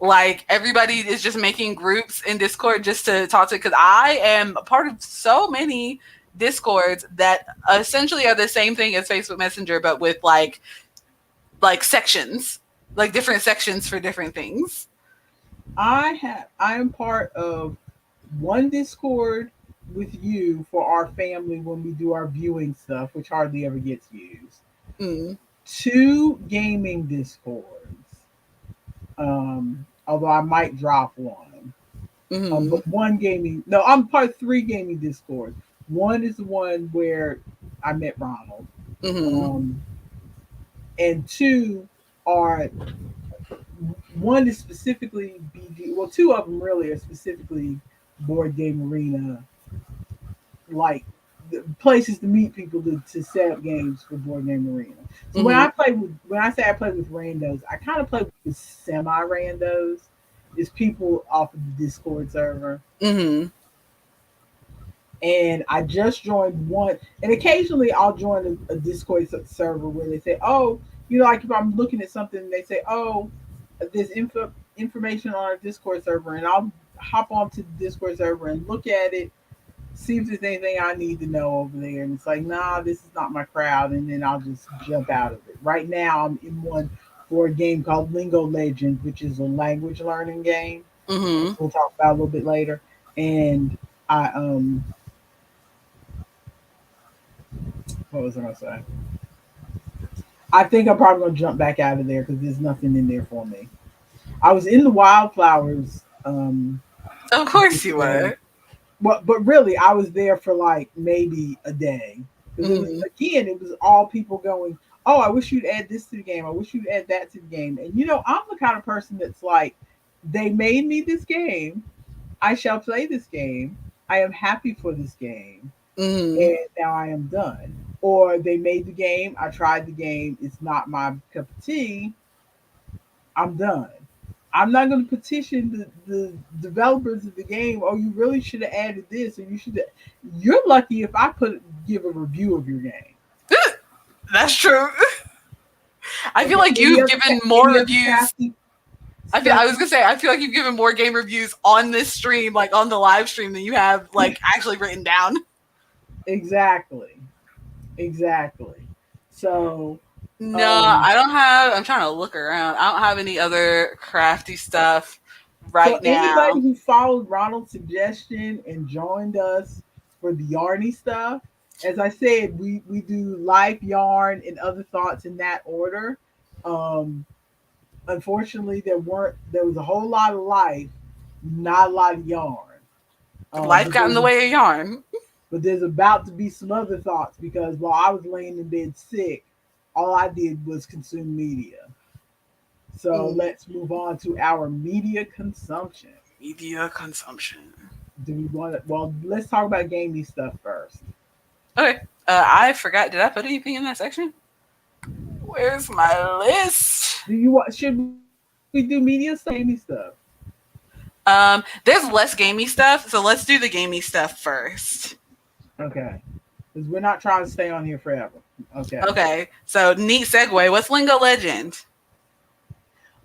Like everybody is just making groups in Discord just to talk to, because I am a part of so many Discords that essentially are the same thing as Facebook Messenger, but with like sections, like different sections for different things. I am part of one Discord with you for our family when we do our viewing stuff, which hardly ever gets used. Mm. Two gaming Discords, although I might drop one. Mm-hmm. But one gaming, no, I'm part of three gaming Discords. One is the one where I met Ronald, Mm-hmm. um, and two are one is specifically BG. Well, two of them really are specifically board game arena, like the places to meet people to set up games for board game arena. So Mm-hmm. when I say I play with randos, I kind of play with semi randos. It's people off of the Discord server, Mm-hmm. and I just joined one. And occasionally, I'll join a Discord server where they say, "Oh, like if I'm looking at something, they say, oh, there's information on our Discord server," and I'll hop onto the Discord server and look at it, see if there's anything I need to know over there. And it's like, nah, this is not my crowd, and then I'll just jump out of it. Right now, I'm in one for a game called Lingo Legends, which is a language learning game, which Mm-hmm. we'll talk about a little bit later. And I what was I gonna say? I think I'm probably gonna jump back out of there because there's nothing in there for me. I was in the wildflowers Of course you Discord. were. Well, but really, I was there for like maybe a day because it was Mm-hmm. again, it was all people going, "Oh, I wish you'd add this to the game. I wish you'd add that to the game." And I'm the kind of person that's like, they made me this game. I shall play this game. I am happy for this game, Mm-hmm. and now I am done. Or they made the game. I tried the game. It's not my cup of tea. I'm done. I'm not going to petition the developers of the game. Oh, you really should have added this, or you should. You're lucky if I give a review of your game. That's true. I feel Okay. like you've given more Any other reviews. crafty I stuff? was gonna say, I feel like you've given more game reviews on this stream, like on the live stream, than you have like actually written down. Exactly. Exactly. So, No, um, I don't have. I'm trying to look around. I don't have any other crafty stuff so right anybody now. who followed Ronald's suggestion and joined us for the yarny stuff, as I said, we do life, yarn, and other thoughts in that order. Um, Unfortunately, there was a whole lot of life, not a lot of yarn. Life But got in the way of yarn. there's about to be some other thoughts because while I was laying in bed sick, all I did was consume media. So Mm, let's move on to our media consumption. media consumption. Do we want to? Well, let's talk about gaming stuff first. Okay. I forgot. Did I put anything in that section? Where's my list? Do you want? Should we do media stuff or gaming stuff? There's less gamey stuff, so let's do the gamey stuff first. Okay, because we're not trying to stay on here forever. Okay. Okay. So neat segue. What's Lingo Legend?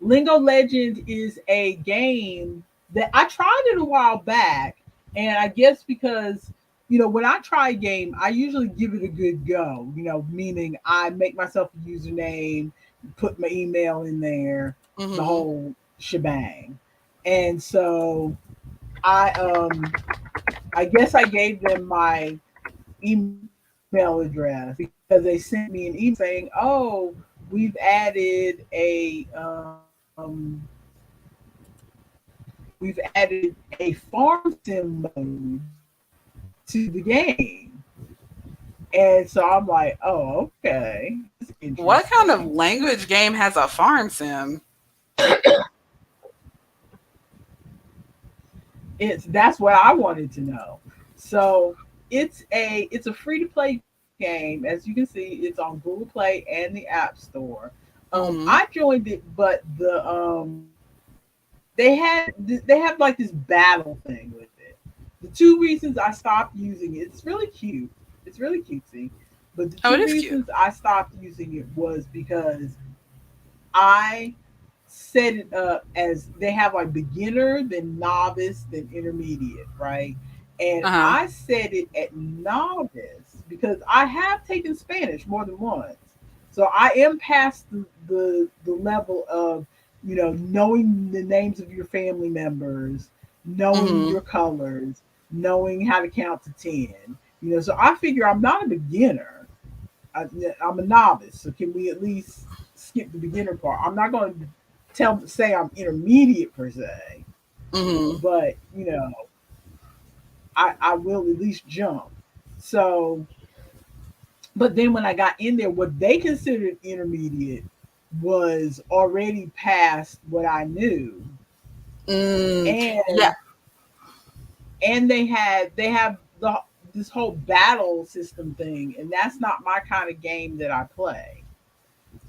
Lingo Legend is a game that I tried it a while back, and I guess because when I try a game, I usually give it a good go. Meaning I make myself a username, put my email in there, the Mm-hmm. whole shebang. And so I guess I gave them my email address because they sent me an email saying, "Oh, we've added a farm sim mode to the game." And so I'm like, "Oh, okay, this is What kind of interesting." language game has a farm sim? That's what I wanted to know. So it's a free to play game. As you can see, it's on Google Play and the App Store. I Mm-hmm. joined it, but they have like this battle thing with it. The two reasons I stopped using it, it's really cute. It's really cutesy. But the Oh, it two is cute. reasons I stopped using it was because I set it up as they have like beginner, then novice, then intermediate, right? And Uh huh. I set it at novice because I have taken Spanish more than once. So I am past the level of, knowing the names of your family members, knowing Mhm. your colors, knowing how to count to 10. So I figure I'm not a beginner. I, I'm a novice. So can we at least skip the beginner part? I'm not going to say I'm intermediate per se, Mhm. but I will at least jump. So, but then when I got in there, what they considered intermediate was already past what I knew, Yeah. and they have this whole battle system thing, and that's not my kind of game that I play.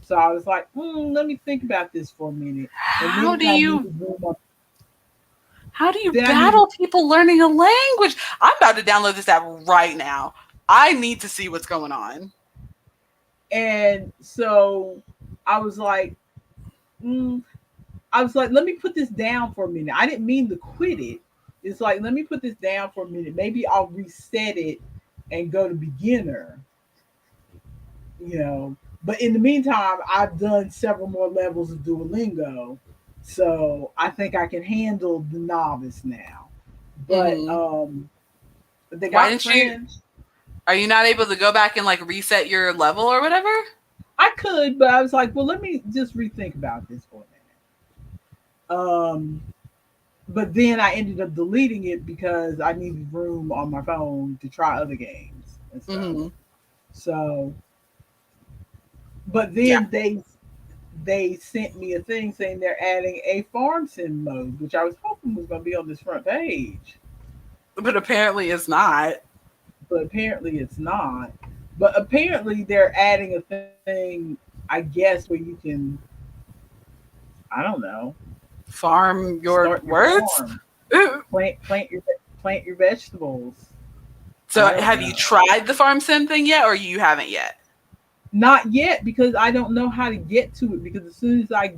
So I was like, let me think about this for a minute, and How then do I need to you warm up. how do you Then I need battle people learning a language? I'm about to download this app right now. I need to see what's going on. And so I was like, mm, let me put this down for a minute. I didn't mean to quit it. It's like, let me put this down for a minute. Maybe I'll reset it and go to beginner, you know. But in the meantime, I've done several more levels of Duolingo. So I think I can handle the novice now. But Mhm. they Why got didn't you French. are you not able to go back and like reset your level or whatever? I could, but I was like, well, let me just rethink about this for a minute. But then I ended up deleting it because I needed room on my phone to try other games and stuff. Mhm. So, but Yeah. then they sent me a thing saying they're adding a farm sim mode, which I was hoping was going to be on this front page, But apparently it's not. but apparently it's not. But apparently they're adding a thing, I guess, where you can, I don't know, Farm your start your words? farm, plant your vegetables. So I don't have you know. tried the farm sim thing yet or you haven't yet? Not yet because I don't know how to get to it because as soon as I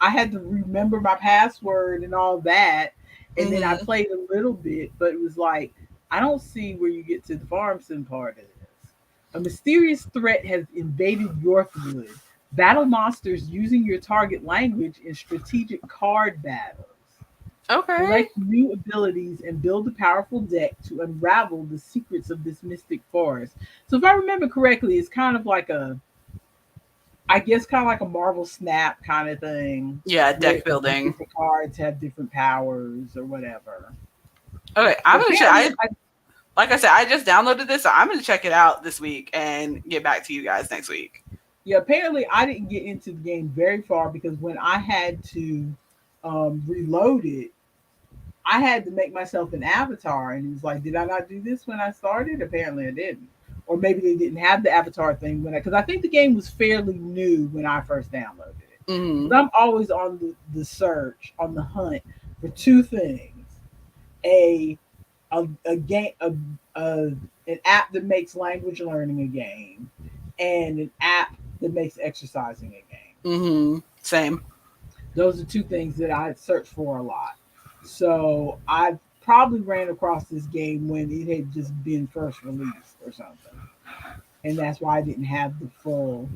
had to remember my password and all that, and then I Mhm. played a little bit, but it was like I don't see where you get to the farm sim part of this. A mysterious threat has invaded Yorkwood. Battle monsters using your target language in strategic card battles. Okay. Collect new abilities and build a powerful deck to unravel the secrets of this mystic forest. So if I remember correctly, it's kind of like I guess kind of like a Marvel Snap kind of thing, Yeah, where deck building. different cards have different powers or whatever. Okay, I'm But gonna check. apparently, Like I said, I just downloaded this, so I'm gonna check it out this week and get back to you guys next week. yeah, apparently I didn't get into the game very far because when I had to reload it, I had to make myself an avatar, and it was like, did I not do this when I started? Apparently, I didn't, or maybe they didn't have the avatar thing when because I think the game was fairly new when I first downloaded it. Hmm. But I'm always on the search, on the hunt for two things: a a game a an app that makes language learning a game, and an app that makes exercising a game. Hmm. Same. Those are two things that I search for a lot. So I probably ran across this game when it had just been first released or something, and that's why I didn't have the full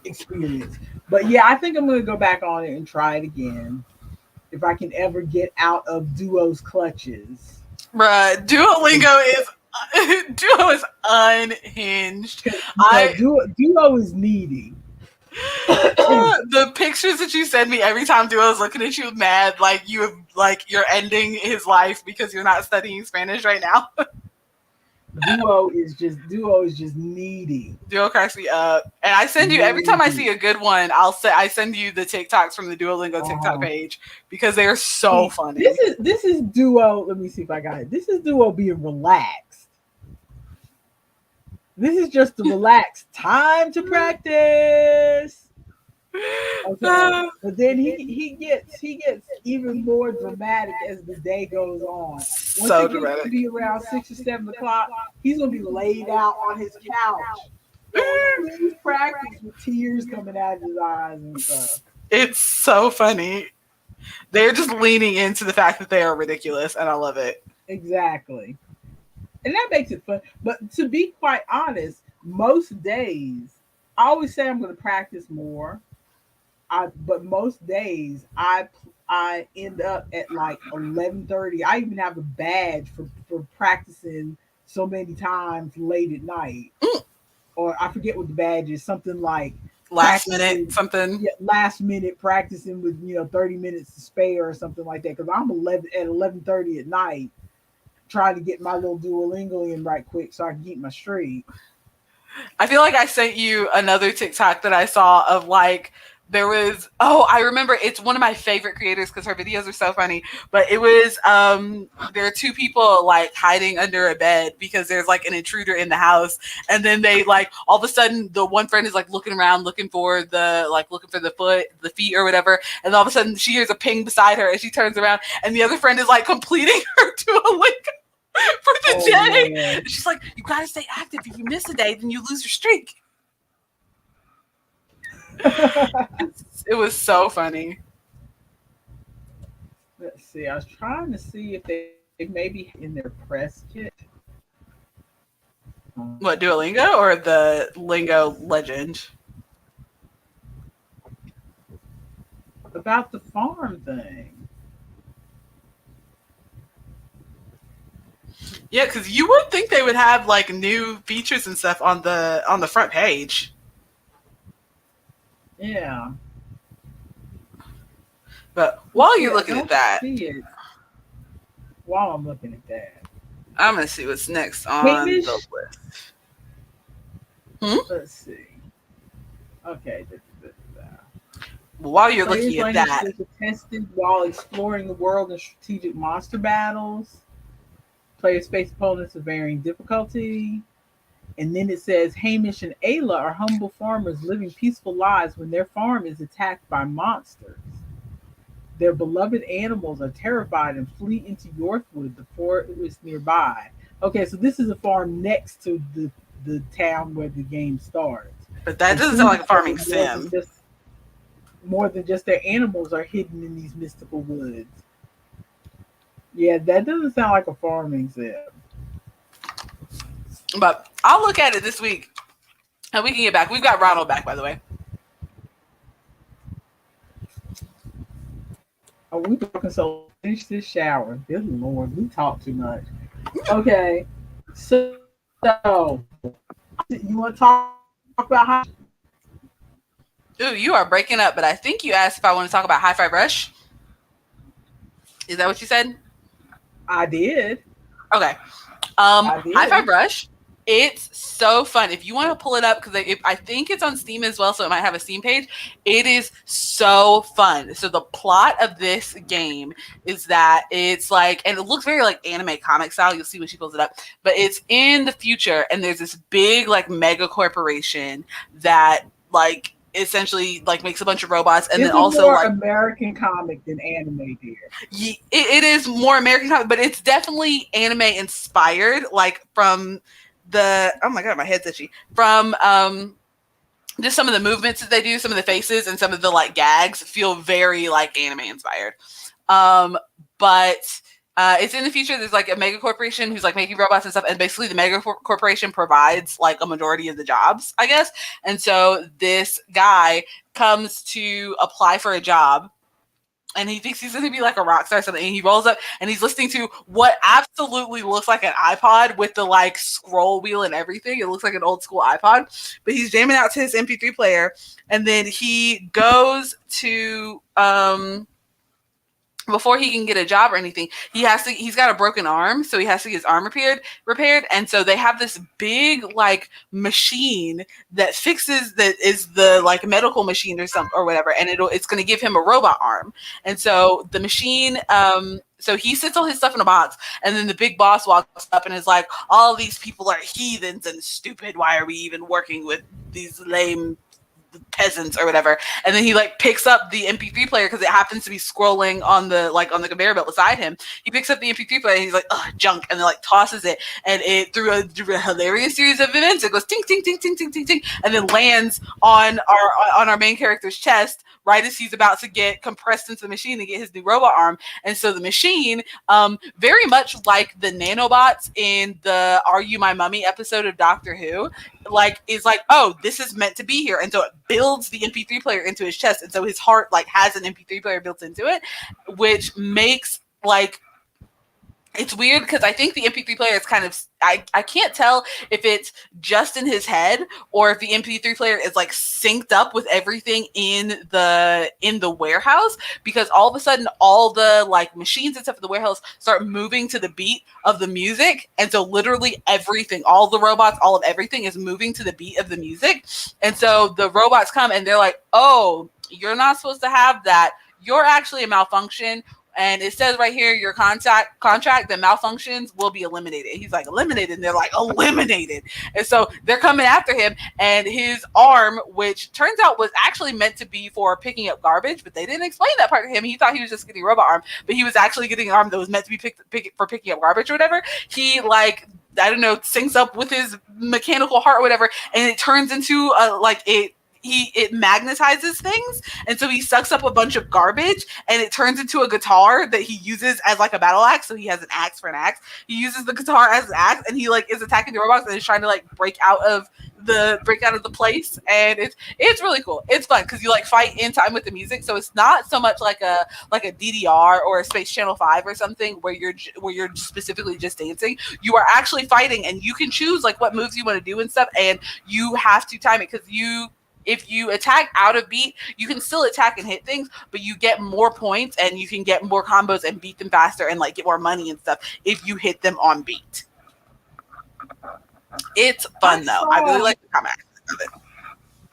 experience. But yeah, I think I'm gonna go back on it and try it again if I can ever get out of Duo's clutches. Bruh, Duolingo is Duo is unhinged. Because I Duo is needy. the pictures that you send me every time Duo is looking at you mad, like you have like you're ending his life because you're not studying Spanish right now. Duo is just needy. Duo cracks me up, and I send you every time I Needy. see a good one. I send you the TikToks from the Duolingo TikTok Uh-huh. page because they are so See, this funny. is this is Duo. Let me see if I got it. This is Duo being relaxed. This is just the relaxed time to practice. Okay. But then he gets even more dramatic as the day goes on. Once So it gets to dramatic. be around 6 or 7 o'clock, he's gonna be laid out on his couch. Please practice with tears coming out of his eyes and stuff. It's so funny. They're just leaning into the fact that they are ridiculous, and I love it. Exactly. And that makes it fun. But to be quite honest, most days, I always say I'm going to practice more. But most days I end up at like 11:30. I even have a badge for practicing so many times late at night. Mm. Or I forget what the badge is. Something like Last minute practicing, something. yeah, last minute practicing with 30 minutes to spare or something like that. Because I'm 11:30 at night trying to get my little Duolingo in right quick so I can keep my streak. I feel like I sent you another TikTok that I saw of like there was I remember it's one of my favorite creators because her videos are so funny. But it was there are two people like hiding under a bed because there's like an intruder in the house, and then they like all of a sudden the one friend is like looking around looking for the feet or whatever, and all of a sudden she hears a ping beside her and she turns around and the other friend is like completing her Duolingo for the Oh day. man. And she's like, you gotta stay active. If you miss a day, then you lose your streak. It was so funny. Let's see. I was trying to see if they maybe in their press kit. What, Duolingo or the Lingo Legend? About the farm thing. Yeah, because you would think they would have like new features and stuff on the front page. Yeah. But while you're Yeah, I looking at don't that, see it while I'm looking at that. I'm gonna see what's next on the Hamish, list. Hmm? let's see. Okay. While you're Players looking at learning that, skills are tested while exploring the world in strategic monster battles. Players face opponents of varying difficulty. And then it says Hamish and Ayla are humble farmers living peaceful lives when their farm is attacked by monsters. Their beloved animals are terrified and flee into Yorkwood, the forest nearby. Okay, so this is a farm next to the town where the game starts. but that And doesn't sound soon like a farming discover sim. more than just their animals are hidden in these mystical woods. Yeah, that doesn't sound like a farming sim. But I'll look at it this week, and we can get back. We've got Ronald back, by the way. Oh, we talking so finish this shower. Good lord, we talk too much. Okay, so you want to talk about how Ooh, you are breaking up, but I think you asked if I want to talk about Hi-Fi Rush. Is that what you said? I did? Okay. I did. Hi-Fi Rush. It's so fun. If you want to pull it up, because I think it's on Steam as well, so it might have a Steam page. It is so fun. So the plot of this game is that it's like, and it looks very like anime comic style. You'll see when she pulls it up. But it's in the future, and there's this big like mega corporation that like essentially like makes a bunch of robots, and It's then a also more like American comic than anime, dear. it is more American comic, but it's definitely anime inspired, like from the oh my god, my head's itchy. From just some of the movements that they do, some of the faces and some of the like gags feel very like anime inspired. But it's in the future. There's like a mega corporation who's like making robots and stuff, and basically the mega corporation provides like a majority of the jobs, I guess. And so this guy comes to apply for a job, and he thinks he's going to be like a rock star or something. And he rolls up and he's listening to what absolutely looks like an iPod with the like scroll wheel and everything. It looks like an old school iPod, but he's jamming out to his MP3 player. And then he goes to, before he can get a job or anything, he's got a broken arm, so he has to get his arm repaired. And so they have this big like machine that is the like medical machine or something or whatever, and it's going to give him a robot arm. And so the machine, so he sits all his stuff in a box, and then the big boss walks up and is like, all these people are heathens and stupid, why are we even working with these lame peasants or whatever. And then he like picks up the MP3 player because it happens to be scrolling on the on the conveyor belt beside him. He picks up the MP3 player and he's like, "Ugh, junk," and then like tosses it, and it through a hilarious series of events, it goes ting ting ting ting ting ting ting, and then lands on our main character's chest right as he's about to get compressed into the machine to get his new robot arm. And so the machine, very much like the nanobots in the "Are You My Mummy" episode of Doctor Who, like is like, oh, this is meant to be here, and so it builds the MP3 player into his chest, and so his heart like has an MP3 player built into it, which makes like it's weird because I think the MP3 player is kind of I can't tell if it's just in his head or if the MP3 player is like synced up with everything in the warehouse, because all of a sudden all the like machines and stuff in the warehouse start moving to the beat of the music, and so literally everything, all the robots, all of everything is moving to the beat of the music, and so the robots come and they're like, "Oh, you're not supposed to have that. You're actually a malfunction. And it says right here, your contract that malfunctions will be eliminated." He's like, "Eliminated?" And they're like, "Eliminated." And so they're coming after him, and his arm, which turns out was actually meant to be for picking up garbage, but they didn't explain that part to him. He thought he was just getting a robot arm, but he was actually getting an arm that was meant to be for picking up garbage or whatever. He like, I don't know, syncs up with his mechanical heart or whatever, and it turns into it magnetizes things, and so he sucks up a bunch of garbage and it turns into a guitar that he uses as like a battle axe. So he has an axe for an axe. He uses the guitar as an axe, and he like is attacking the robots and is trying to like break out of the place. And it's really cool. It's fun because you like fight in time with the music, so it's not so much like a DDR or a Space Channel 5 or something where you're specifically just dancing. You are actually fighting, and you can choose like what moves you want to do and stuff, and you have to time it because if you attack out of beat, you can still attack and hit things, but you get more points and you can get more combos and beat them faster and like get more money and stuff if you hit them on beat. It's fun though. I really like the combat of it.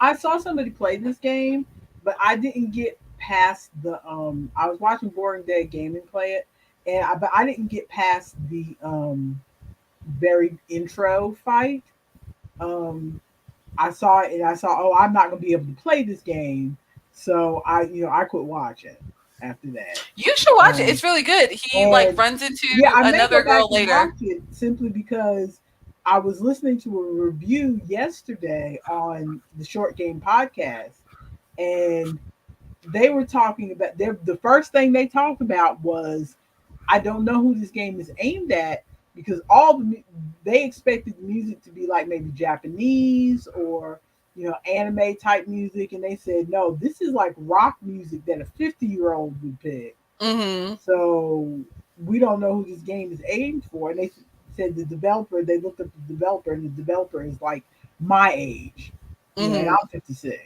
I saw somebody play this game, but I didn't get past the I was watching Boring Dead Gaming play it, but I didn't get past the very intro fight. Um I saw it and I saw, oh, I'm not gonna be able to play this game, so I quit watching after that. You should watch it. It's really good. He like runs into another girl later. Watch it simply because I was listening to a review yesterday on the Short Game podcast, and they were talking about the first thing they talked about was, I don't know who this game is aimed at, because they expected the music to be like maybe Japanese or anime type music, and they said no, this is like rock music that a 50-year-old would pick. Mm-hmm. So we don't know who this game is aimed for. And they said they looked up the developer, and the developer is like my age, and I'm 56.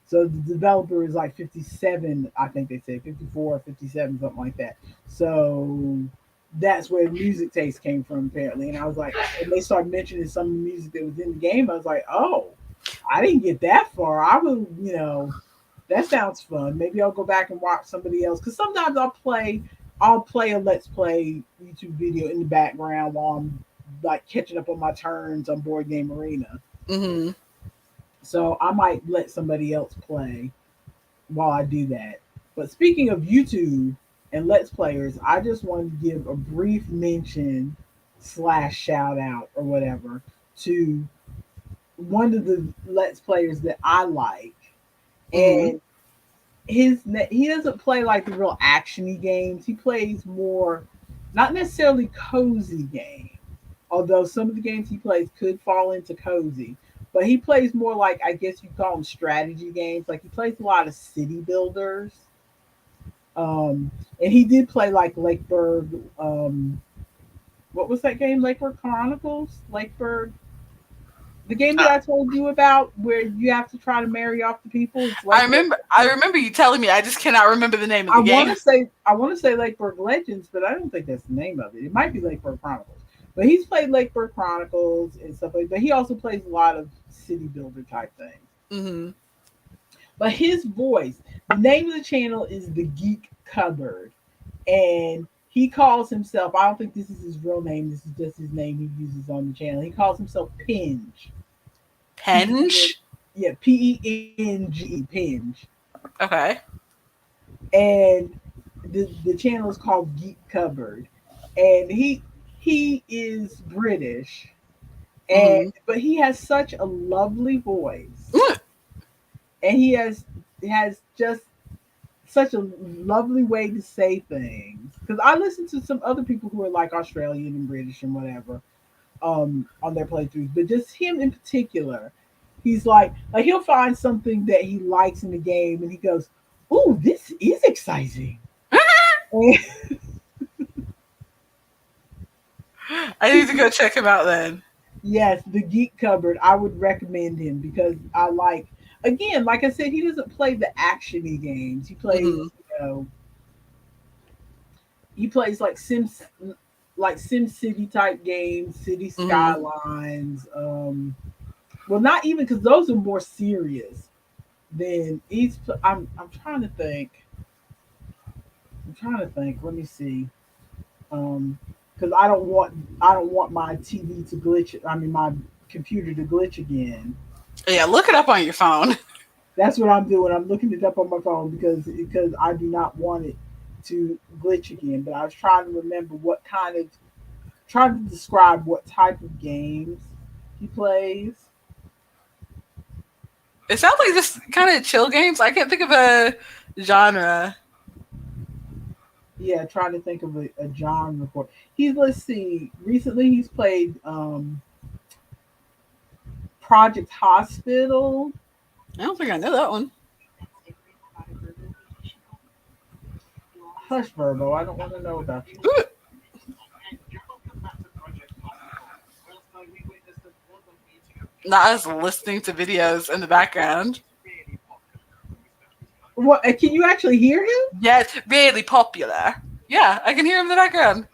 So the developer is like 57, I think they said 54 or 57, something like that. So that's where the music taste came from, apparently. And I was like, and they started mentioning some of the music that was in the game. I was like, oh, I didn't get that far. I would, that sounds fun. Maybe I'll go back and watch somebody else. Because sometimes I'll play a Let's Play YouTube video in the background while I'm like catching up on my turns on Board Game Arena. Mm-hmm. So I might let somebody else play while I do that. But speaking of YouTube and Let's Players, I just wanted to give a brief mention / shout out or whatever to one of the Let's Players that I like. And he doesn't play like the real actiony games. He plays more, not necessarily cozy game, although some of the games he plays could fall into cozy. But he plays more like, I guess you call them strategy games. Like he plays a lot of city builders. And he did play like Lakeburg. What was that game? Lakeburg Chronicles? Lakeburg. The game that I told you about, where you have to try to marry off the people. I remember you telling me. I just cannot remember the name of the game. I want to say Lakeburg Legends, but I don't think that's the name of it. It might be Lakeburg Chronicles. But he's played Lakeburg Chronicles and stuff like that. But he also plays a lot of city builder type things. Mm-hmm. But his voice, the name of the channel is The Geek Cupboard. And he calls himself, I don't think this is his real name, this is just his name he uses on the channel. He calls himself Penge. Penge? Yeah, Penge, Penge, Okay. and the channel is called Geek Cupboard, and he is British, and Mm-hmm. but he has such a lovely voice, Mm. and has just such a lovely way to say things. Because I listen to some other people who are like Australian and British and whatever, on their playthroughs, but just him in particular, he's like he'll find something that he likes in the game, and he goes, "Ooh, this is exciting." And I need to go check him out then. yes, the Geek Cupboard, I would recommend him because I like, again, like I said, he doesn't play the actiony games. He plays, Mm-hmm. he plays like Sim City type games, City Mm-hmm. Skylines. Well, not even, because those are more serious than he's. I'm trying to think. I'm trying to think. Let me see. Um, because I don't want my TV to glitch. I mean, my computer to glitch again. Yeah, look it up on your phone. That's what I'm doing. I'm looking it up on my phone because I do not want it to glitch again. But I was trying to remember trying to describe what type of games he plays. It sounds like just kind of chill games. I can't think of a genre. Yeah, trying to think of a genre for. Let's see. Recently, he's played Project Hospital. I don't think I know that one. Hush, Verbo. I don't want to know about you. Ooh, not us listening to videos in the background. What? Can you actually hear him? Yeah, it's really popular. Yeah, I can hear him in the background.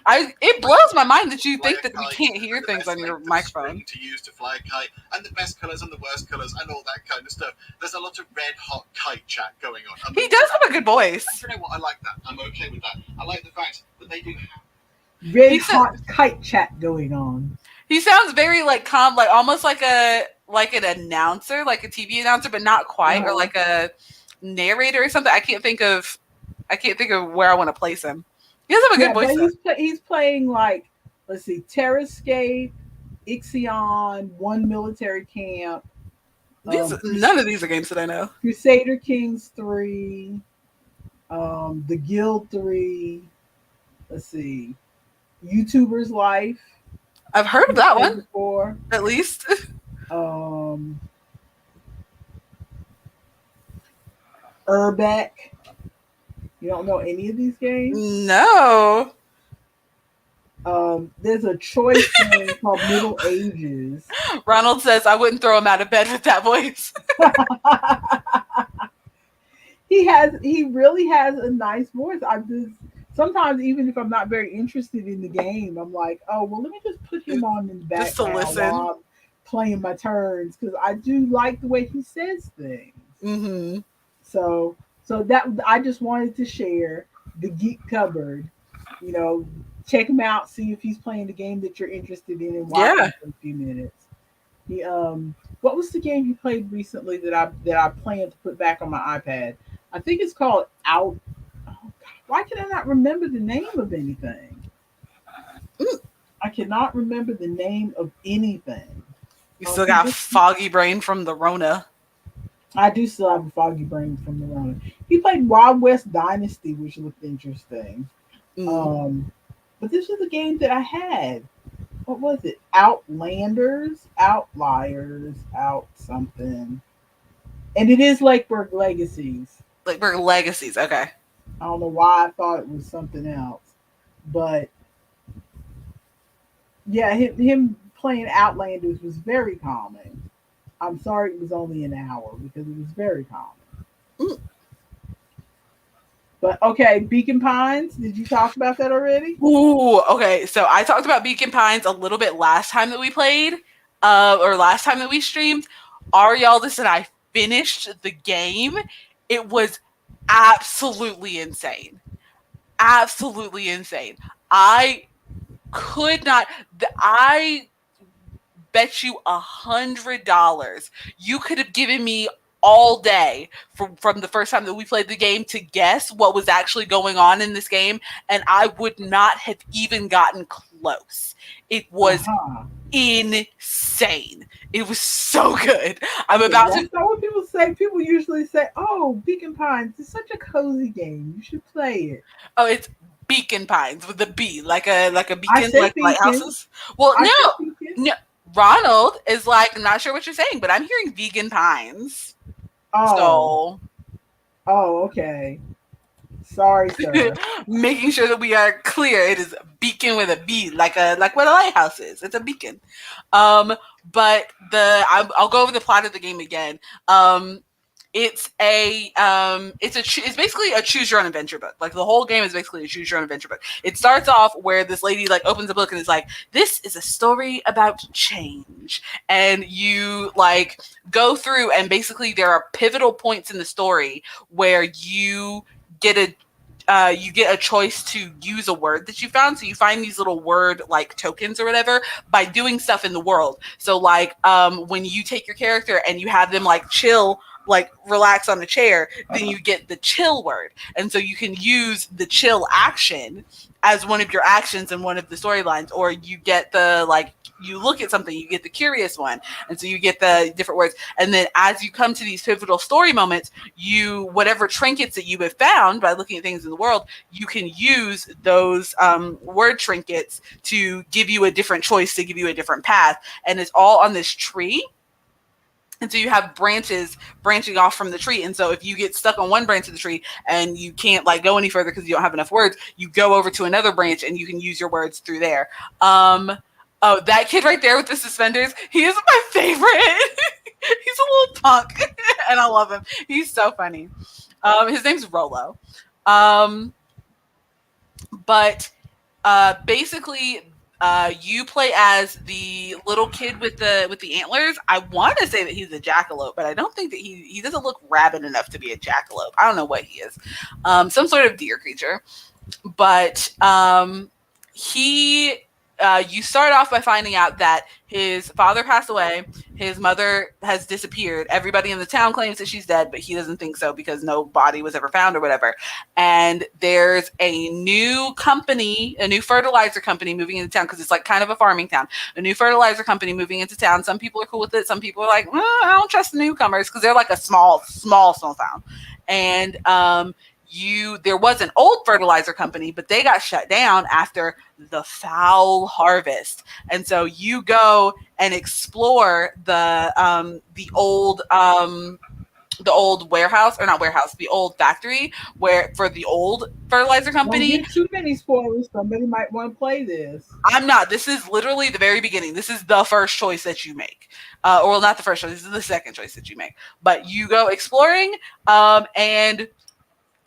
It blows my mind that you think that we can't hear things on your microphone. to use to fly a kite, and the best colours and the worst colours and all that kind of stuff. There's a lot of red hot kite chat going on. He does have a good voice. You know what? I like that. I'm okay with that. I like the fact that they do have. Red He said hot kite chat going on. he sounds very like calm, like almost like an announcer, like a TV announcer, but not quite, or Uh-huh. like a narrator or something. I can't think of where I want to place him. He does have a good Yeah, voice but though. he's playing like, let's see, Terrascape, Ixion, One Military Camp, These none of these are games that I know. Crusader Kings 3, The Guild 3. Let's see, YouTuber's Life. I've heard of He's that played one before. at least. Um, Urbeck. You don't know any of these games? No. There's a choice game called Middle Ages. Ronald says I wouldn't throw him out of bed with that voice. He really has a nice voice. I just sometimes, even if I'm not very interested in the game, I'm like, oh well, let me just put him on in the Just to background listen. while I'm playing my turns, because I do like the way he says things. Mm-hmm. So that I just wanted to share the Geek Cupboard. You know, check him out, see if he's playing the game that you're interested in, and watch Yeah. him for a few minutes. He what was the game he played recently that I plan to put back on my iPad? I think it's called Out. Oh God, why can I not remember the name of anything? Mm. I cannot remember the name of anything. You still He got just foggy brain from the Rona. I do still have a foggy brain from the runner. He played Wild West Dynasty, which looked interesting. Mm. Um, but this was a game that I had. What was it? Outlanders, Outliers, Out something. And it is Lakeburg Legacies. Like we're legacies. Okay. I don't know why I thought it was something else. But yeah, him playing Outlanders was very calming. I'm sorry it was only an hour because it was very calming. Mm. But okay, Beacon Pines, did you talk about that already? Ooh, okay. So I talked about Beacon Pines a little bit last time that we played, or last time that we streamed. Ariel, listen, I finished the game. It was absolutely insane. Absolutely insane. I could not. I bet you $100 you could have given me all day from the first time that we played the game to guess what was actually going on in this game, and I would not have even gotten close. It was Uh-huh. insane. It was so good. I'm Yeah, about to. that's not what people say. People usually say, "Oh, Beacon Pines is such a cozy game. You should play it." Oh, it's Beacon Pines with a B, like a I beacon, said like Beacon. lighthouses. Well, I no, said Beacon. no. Ronald is like, I'm not sure what you're saying, but I'm hearing Vegan Pines. Oh, So oh, okay. Sorry, sir. making sure that we are clear, it is beacon with a B, like what a lighthouse is. It's a beacon. Um, but I'll go over the plot of the game again. Um, it's basically a choose your own adventure book. Like the whole game is basically a choose your own adventure book. It starts off where this lady like opens a book and is like, this is a story about change, and you like go through, and basically there are pivotal points in the story where get a you get a choice to use a word that you found. So you find these little word like tokens or whatever by doing stuff in the world. So like when you take your character and you have them like chill, like relax on the chair, then you get the chill word. And so you can use the chill action as one of your actions in one of the storylines, or you get the like you look at something, you get the curious one, and so you get the different words. And then as you come to these pivotal story moments, you whatever trinkets that you have found by looking at things in the world, you can use those word trinkets to give you a different choice, to give you a different path, and it's all on this tree. And so you have branches branching off from the tree. And so if you get stuck on one branch of the tree and you can't like go any further because you don't have enough words, you go over to another branch and you can use your words through there. Oh, that kid right there with the suspenders, he is my favorite. He's a little punk and I love him. He's so funny. His name's Rolo. Um, but basically you play as the little kid with the antlers. I want to say that he's a jackalope, but I don't think that he doesn't look rabid enough to be a jackalope. I don't know what he is. Some sort of deer creature. But he you start off by finding out that his father passed away, his mother has disappeared. Everybody in the town claims that she's dead, but he doesn't think so because no body was ever found or whatever. And there's a new company, a new fertilizer company moving into town because it's like kind of a farming town. A new fertilizer company moving into town. Some people are cool with it. Some people are like, I don't trust the newcomers because they're like a small town. And there was an old fertilizer company, but they got shut down after the foul harvest. And so you go and explore the old warehouse, or not warehouse, the old factory where for the old fertilizer Don't company. get too many spoilers. Somebody might want to play this. I'm not. This is literally the very beginning. This is the first choice that you make. Or well, not the first choice. This is the second choice that you make. But you go exploring, and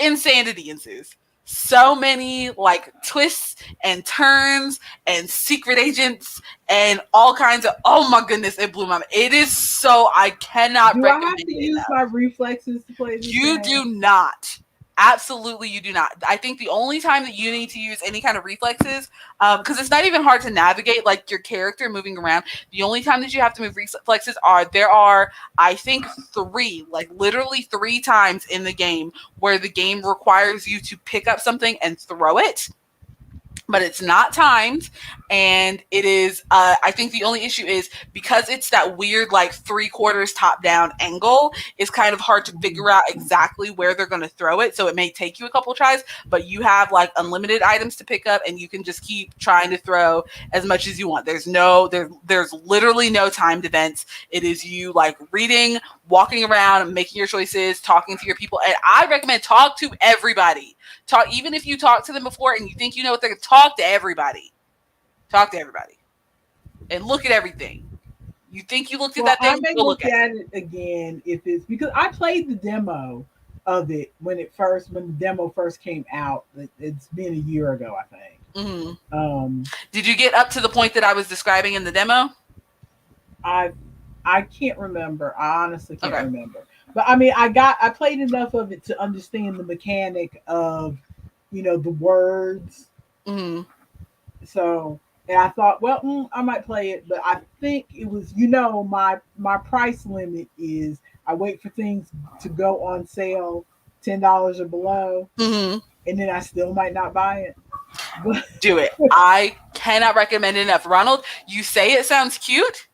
insanity ensues. So many like twists and turns and secret agents and all kinds of, oh my goodness, it blew my mind. It is so, I cannot Do I have recommend to it use enough. my reflexes to play this You game? do not. Absolutely, you do not. I think the only time that you need to use any kind of reflexes, because it's not even hard to navigate like your character moving around. The only time that you have to move reflexes there are, I think, like literally three times in the game where the game requires you to pick up something and throw it. But it's not timed, and it is I think the only issue is because it's that weird like 3/4 top down angle, it's kind of hard to figure out exactly where they're going to throw it, so it may take you a couple tries, but you have like unlimited items to pick up and you can just keep trying to throw as much as you want. There's literally no timed events. It is you like reading, walking around, making your choices, talking to your people, and I recommend talk to everybody. Talk, even if you talk to them before and you think you know what they're going to talk to everybody. Talk to everybody and look at everything. You think you looked at Well, that I thing? may Go look look at it. at it again if it's because I played the demo of it when the demo first came out. It's been a year ago, I think. Mm-hmm. Um, Did you get up to the point that I was describing in the demo? I I can't remember. I honestly can't Okay. remember. But I mean, I played enough of it to understand the mechanic of, the words. Mm-hmm. So And I thought, well, I might play it, but I think it was, my price limit is I wait for things to go on sale, $10 or below, Hmm. and then I still might not buy it. But Do it. I cannot recommend it enough. Ronald, you say it sounds cute.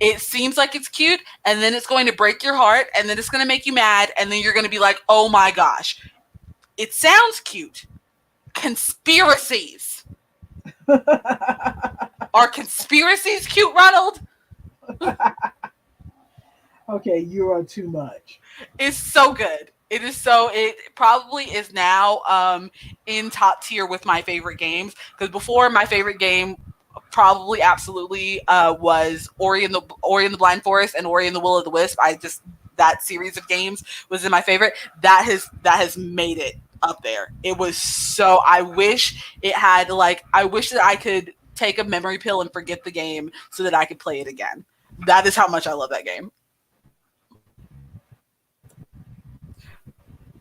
It seems like it's cute, and then it's going to break your heart, and then it's going to make you mad, and then you're going to be like, oh my gosh, it sounds cute. Conspiracies. Are conspiracies cute, Ronald? okay, you are too much. It's so good. It is so. It probably is now in top tier with my favorite games, because before my favorite game probably absolutely was Ori and the Blind Forest and Ori and the Will of the Wisp. I just that series of games was in my favorite. That has made it up there. It was so. I wish it had like. I wish that I could take a memory pill and forget the game so that I could play it again. That is how much I love that game.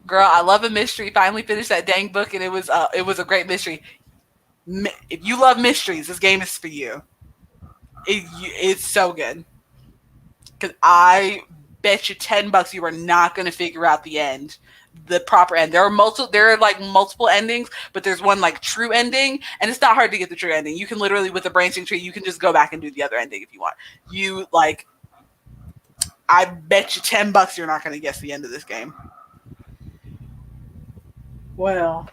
Girl, I love a mystery. Finally finished that dang book, and it was a great mystery. If you love mysteries, this game is for you. It's so good because I bet you $10 you are not going to figure out the proper end. There are like multiple endings, but there's one like true ending, and it's not hard to get the true ending. You can literally with a branching tree, you can just go back and do the other ending if you want. You like, I bet you $10 you're not going to guess the end of this game. Well,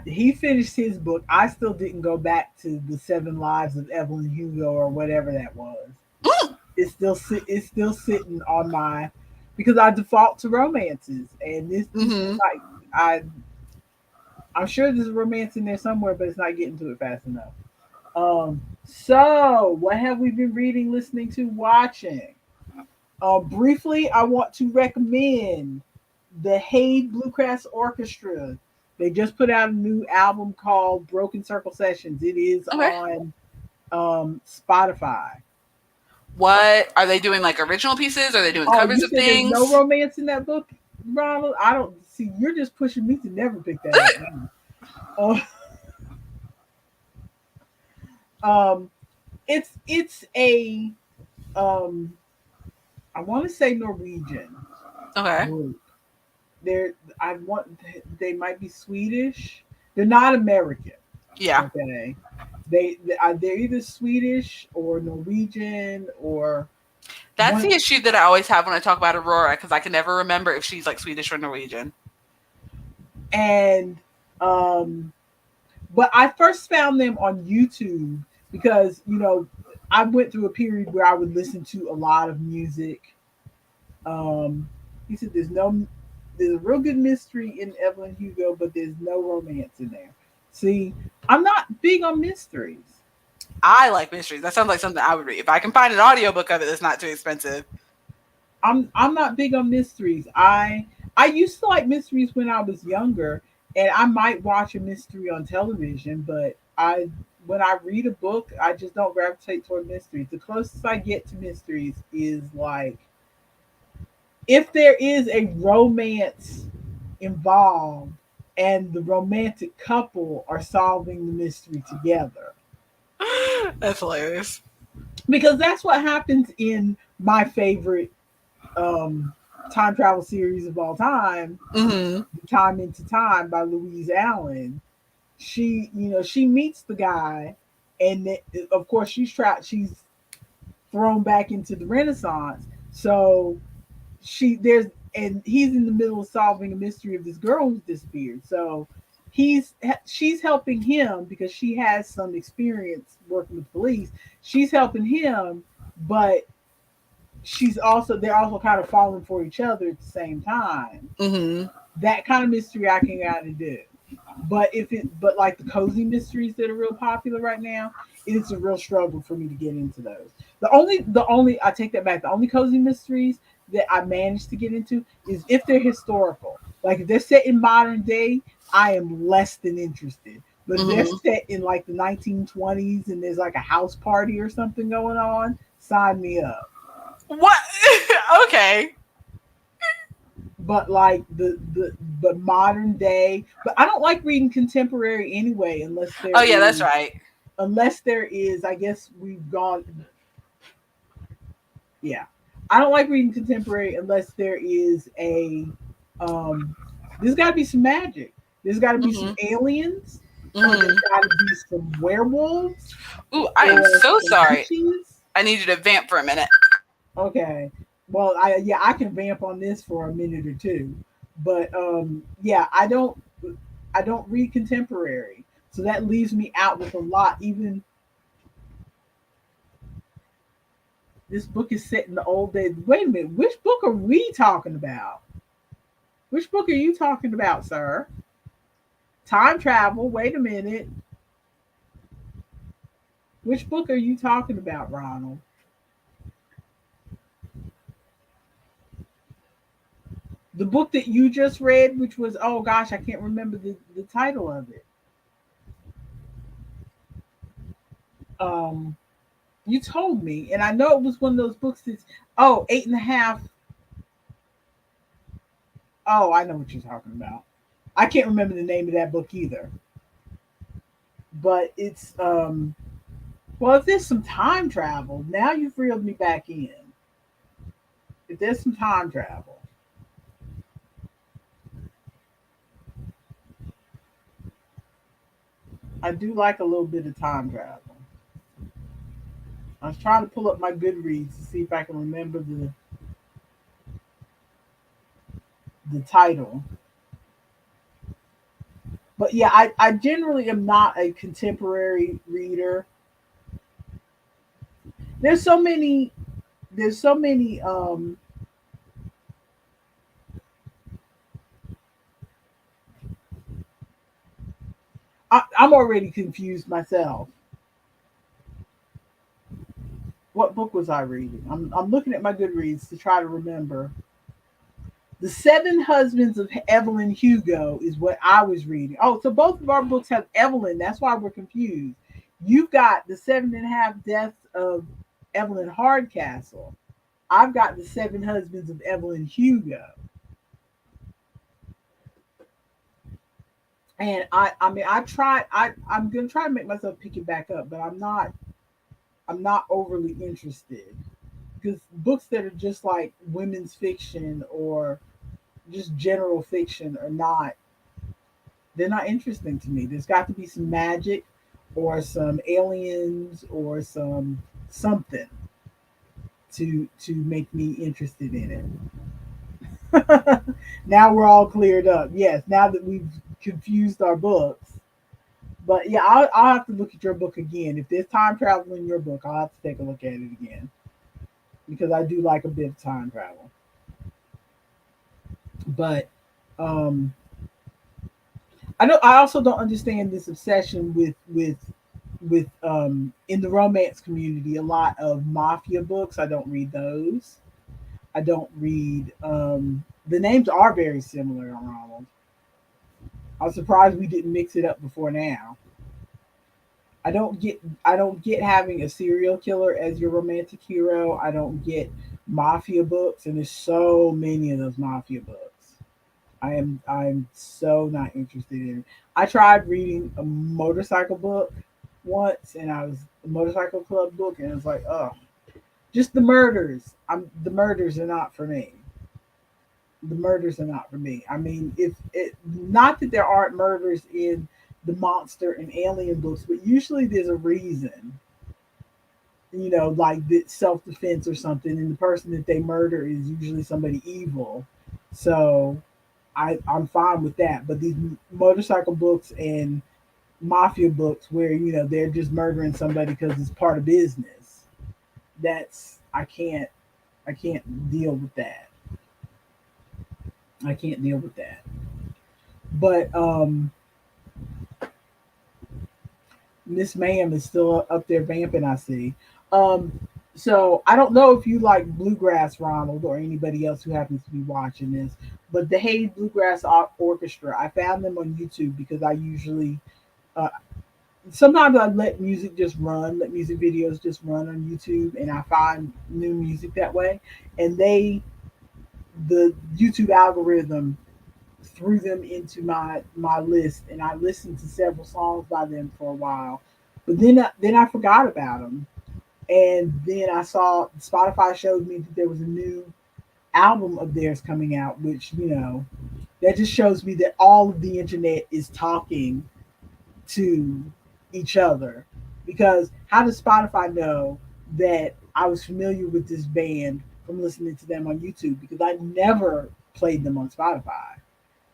he finished his book. I still didn't go back to the Seven Lives of Evelyn Hugo or whatever that was. It's still sitting on my because I default to romances, and this is Mm-hmm. like I'm sure there's a romance in there somewhere, but it's not getting to it fast enough. So what have we been reading, listening to, watching? Briefly, I want to recommend the Haid Bluegrass Orchestra. They just put out a new album called Broken Circle Sessions. It is Okay. on Spotify. What are they doing? Like original pieces? Are they doing Oh, covers you of said there's no things? romance in that book, Ronald? I don't see. You're just pushing me to never pick that up. Uh, um, it's a um, I want to say Norwegian Okay. group. They're I want they might be Swedish. They're not American. Yeah. Okay, they're either Swedish or Norwegian or That's one. the issue that I always have when I talk about Aurora because I can never remember if she's like Swedish or Norwegian. And um, but I first found them on YouTube because I went through a period where I would listen to a lot of music. Um, he said there's a real good mystery in Evelyn Hugo, but there's no romance in there. See, I'm not big on mysteries. I like mysteries. That sounds like something I would read. If I can find an audiobook of it that's not too expensive. I'm not big on mysteries. I used to like mysteries when I was younger, and I might watch a mystery on television, but I when I read a book, I just don't gravitate toward mysteries. The closest I get to mysteries is like if there is a romance involved and the romantic couple are solving the mystery together. That's hilarious. Because that's what happens in my favorite um, time travel series of all time, Mm-hmm. Time into Time by Louise Allen. She meets the guy, and of course she's thrown back into the Renaissance. So she there's and he's in the middle of solving a mystery of this girl who's disappeared. So she's helping him because she has some experience working with police. She's helping him, but they're also kind of falling for each other at the same time. Mm-hmm. That kind of mystery I can kind of do. But like the cozy mysteries that are real popular right now, it's a real struggle for me to get into those. The only I take that back. The only cozy mysteries that I managed to get into is if they're historical. Like if they're set in modern day, I am less than interested. But if they're Mm-hmm. set in like the 1920s and there's like a house party or something going on, sign me up. What? Okay. But like the modern day, but I don't like reading contemporary anyway unless Oh there yeah, that's is right. unless there is, I guess we've gone. Yeah, I don't like reading contemporary unless there is a. Um, there's got to be some magic. There's got to be some Hmm. aliens, or there's Hmm. got to be some werewolves, Ooh, I am or so some sorry. witches. I need you to vamp for a minute. Okay. Well, I can vamp on this for a minute or two, but yeah, I don't read contemporary, so that leaves me out with a lot. Even this book is set in the old days. Wait a minute, which book are we talking about? Which book are you talking about, sir? Time travel. Wait a minute. Which book are you talking about, Ronald? The book that you just read, which was, oh gosh, I can't remember the title of it. Um, you told me, and I know it was one of those books that's, oh, eight and a half. Oh, I know what you're talking about. I can't remember the name of that book either. But it's well, if there's some time travel, now you've reeled me back in. If there's some time travel, I do like a little bit of time travel. I was trying to pull up my Goodreads to see if I can remember the title. But yeah, I generally am not a contemporary reader. There's so many there's so many I'm already confused myself. What book was I reading? I'm looking at my Goodreads to try to remember. The Seven Husbands of Evelyn Hugo is what I was reading. Oh, so both of our books have Evelyn. That's why we're confused. You've got the Seven and a Half Deaths of Evelyn Hardcastle. I've got the Seven Husbands of Evelyn Hugo. And I mean, I'm gonna try to make myself pick it back up, but I'm not overly interested because books that are just like women's fiction or just general fiction are not they're not interesting to me. There's got to be some magic or some aliens or something to make me interested in it. Now we're all cleared up. Yes, now that we've confused our books. But yeah, I'll have to look at your book again. If there's time travel in your book, I'll have to take a look at it again because I do like a bit of time travel. But um, I know I also don't understand this obsession with in the romance community a lot of mafia books. I don't read those. I don't read the names are very similar, Ronald. I was surprised we didn't mix it up before now. I don't get having a serial killer as your romantic hero. I don't get mafia books, and there's so many of those mafia books. I'm so not interested in it. I tried reading a motorcycle book once, and I was a motorcycle club book, and it was like, oh, just the murders. The murders are not for me. The murders are not for me. I mean, if it not that there aren't murders in the monster and alien books, but usually there's a reason. Like self defense or something, and the person that they murder is usually somebody evil. So I'm fine with that. But these motorcycle books and mafia books where they're just murdering somebody because it's part of business. That's I can't deal with that. I can't deal with that. But Miss Ma'am is still up there vamping. I see. Um, so I don't know if you like bluegrass, Ronald, or anybody else who happens to be watching this. But the Hayes Bluegrass Orchestra, I found them on YouTube because I usually uh, sometimes I let music just run, let music videos just run on YouTube, and I find new music that way. And the YouTube algorithm threw them into my list, and I listened to several songs by them for a while. But then I forgot about them, and then I saw Spotify showed me that there was a new album of theirs coming out, which that just shows me that all of the internet is talking to each other. Because how does Spotify know that I was familiar with this band from listening to them on YouTube? Because I never played them on Spotify.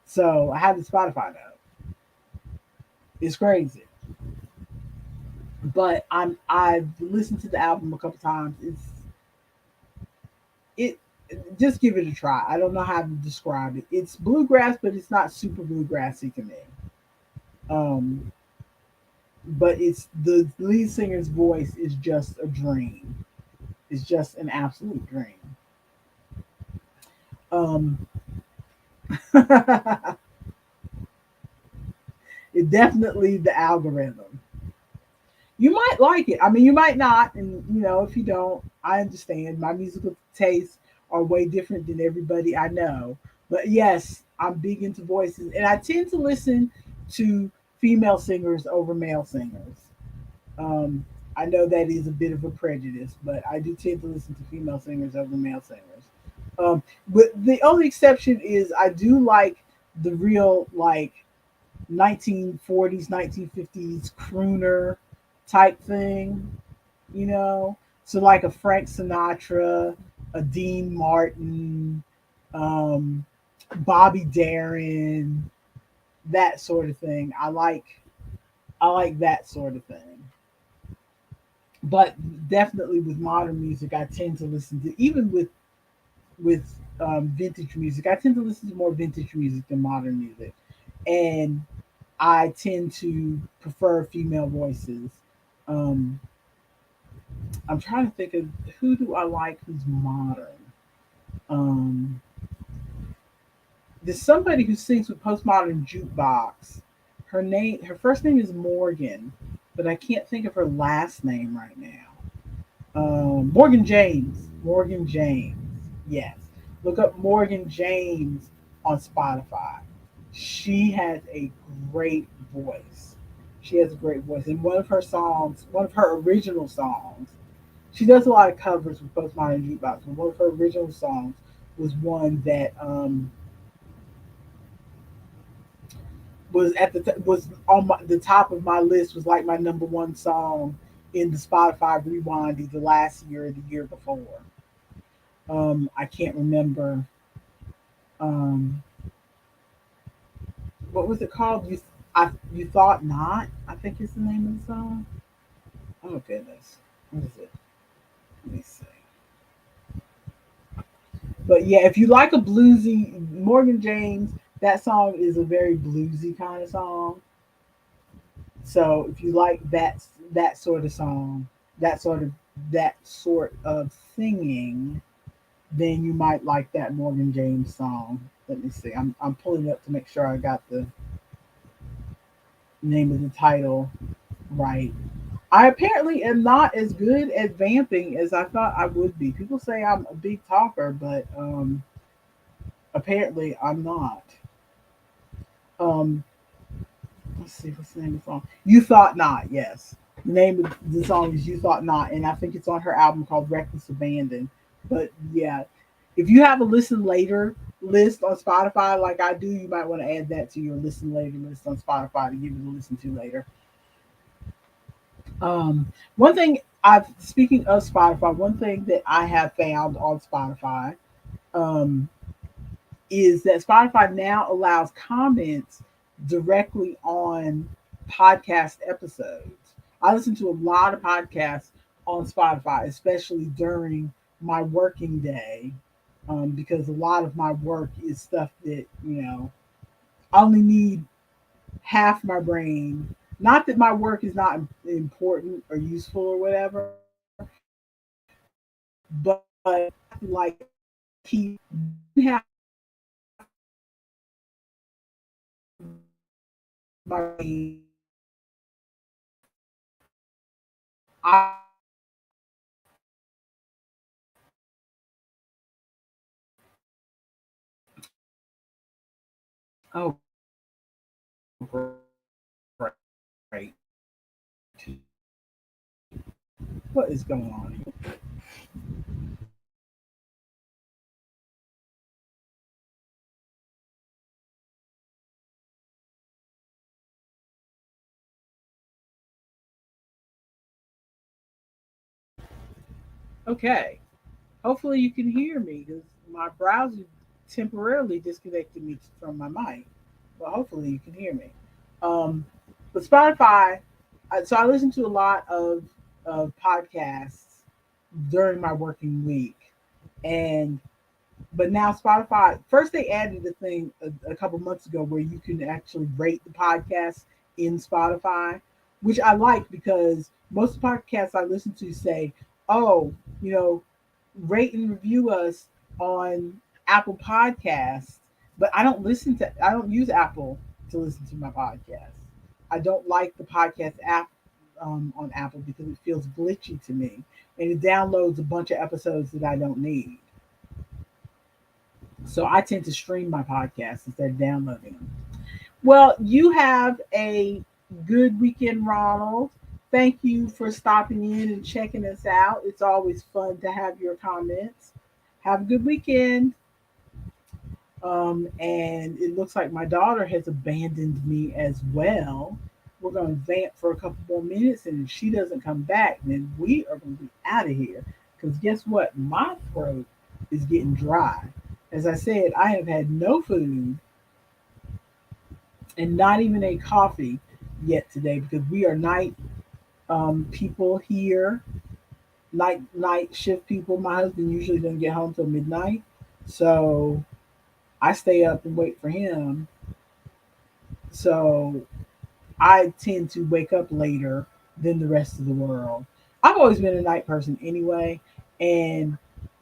So how did Spotify know? It's crazy. But I've listened to the album a couple times. It just give it a try. I don't know how to describe it. It's bluegrass, but it's not super bluegrassy to me. Um, but it's the lead singer's voice is just a dream. It's just an absolute dream. Um, it definitely the algorithm. You might like it. I mean, you might not, and if you don't, I understand. My musical tastes are way different than everybody I know. But yes, I'm big into voices, and I tend to listen to female singers over male singers. Um, I know that is a bit of a prejudice, but I do tend to listen to female singers over male singers. But the only exception is I do like the real like 1940s, 1950s crooner type thing, you know. So like a Frank Sinatra, a Dean Martin, um, Bobby Darin, that sort of thing. I like that sort of thing. But definitely with modern music, I tend to listen to even with vintage music. I tend to listen to more vintage music than modern music, and I tend to prefer female voices. Um, I'm trying to think of who do I like who's modern. Um, there's somebody who sings with Postmodern Jukebox. Her first name is Morgan, but I can't think of her last name right now. Morgan James. Morgan James. Yes. Look up Morgan James on Spotify. She has a great voice. She has a great voice. And one of her songs, one of her original songs, she does a lot of covers with Postmodern Jukebox, but one of her original songs was one that was on the top of my list, was like my number one song in the Spotify rewind either last year or the year before. I can't remember. Um, what was it called? You thought not? I think is the name of the song. Oh goodness, what is it? Let me see. But yeah, if you like a bluesy Morgan James, that song is a very bluesy kind of song. So if you like that sort of song, that sort of that sort of singing, then you might like that Morgan James song. Let me see. I'm pulling it up to make sure I got the name of the title right. I apparently am not as good at vamping as I thought I would be. People say I'm a big talker, but apparently I'm not. Um, let's see, what's the name of the song? You Thought Not, yes. The name of the song is You Thought Not, and I think it's on her album called Reckless Abandon. But yeah, if you have a listen later list on Spotify like I do, you might want to add that to your listen later list on Spotify to give it a listen to later. One thing I've speaking of Spotify, one thing that I have found on Spotify um, is that Spotify now allows comments directly on podcast episodes. I listen to a lot of podcasts on Spotify, especially during my working day, because a lot of my work is stuff that I only need half my brain. Not that my work is not important or useful or whatever, but like keep half my brain. I oh great. What is going on here? Okay. Hopefully you can hear me because my browser temporarily disconnected me from my mic. But hopefully you can hear me. Um, but Spotify, so I listen to a lot of podcasts during my working week, and but now Spotify, first they added a thing a couple months ago where you can actually rate the podcast in Spotify, which I like because most podcasts I listen to say, oh, you know, rate and review us on Apple Podcasts, but I don't use Apple to listen to my podcast. I don't like the podcast app on Apple because it feels glitchy to me and it downloads a bunch of episodes that I don't need. So I tend to stream my podcasts instead of downloading them. Well, you have a good weekend, Ronald. Thank you for stopping in and checking us out. It's always fun to have your comments. Have a good weekend. And it looks like my daughter has abandoned me as well. We're going to vamp for a couple more minutes, and if she doesn't come back, then we are going to be out of here. Because guess what? My throat is getting dry. As I said, I have had no food and not even a coffee yet today because we are night people here, night shift people. My husband usually doesn't get home till midnight, so I stay up and wait for him. So I tend to wake up later than the rest of the world. I've always been a night person anyway, and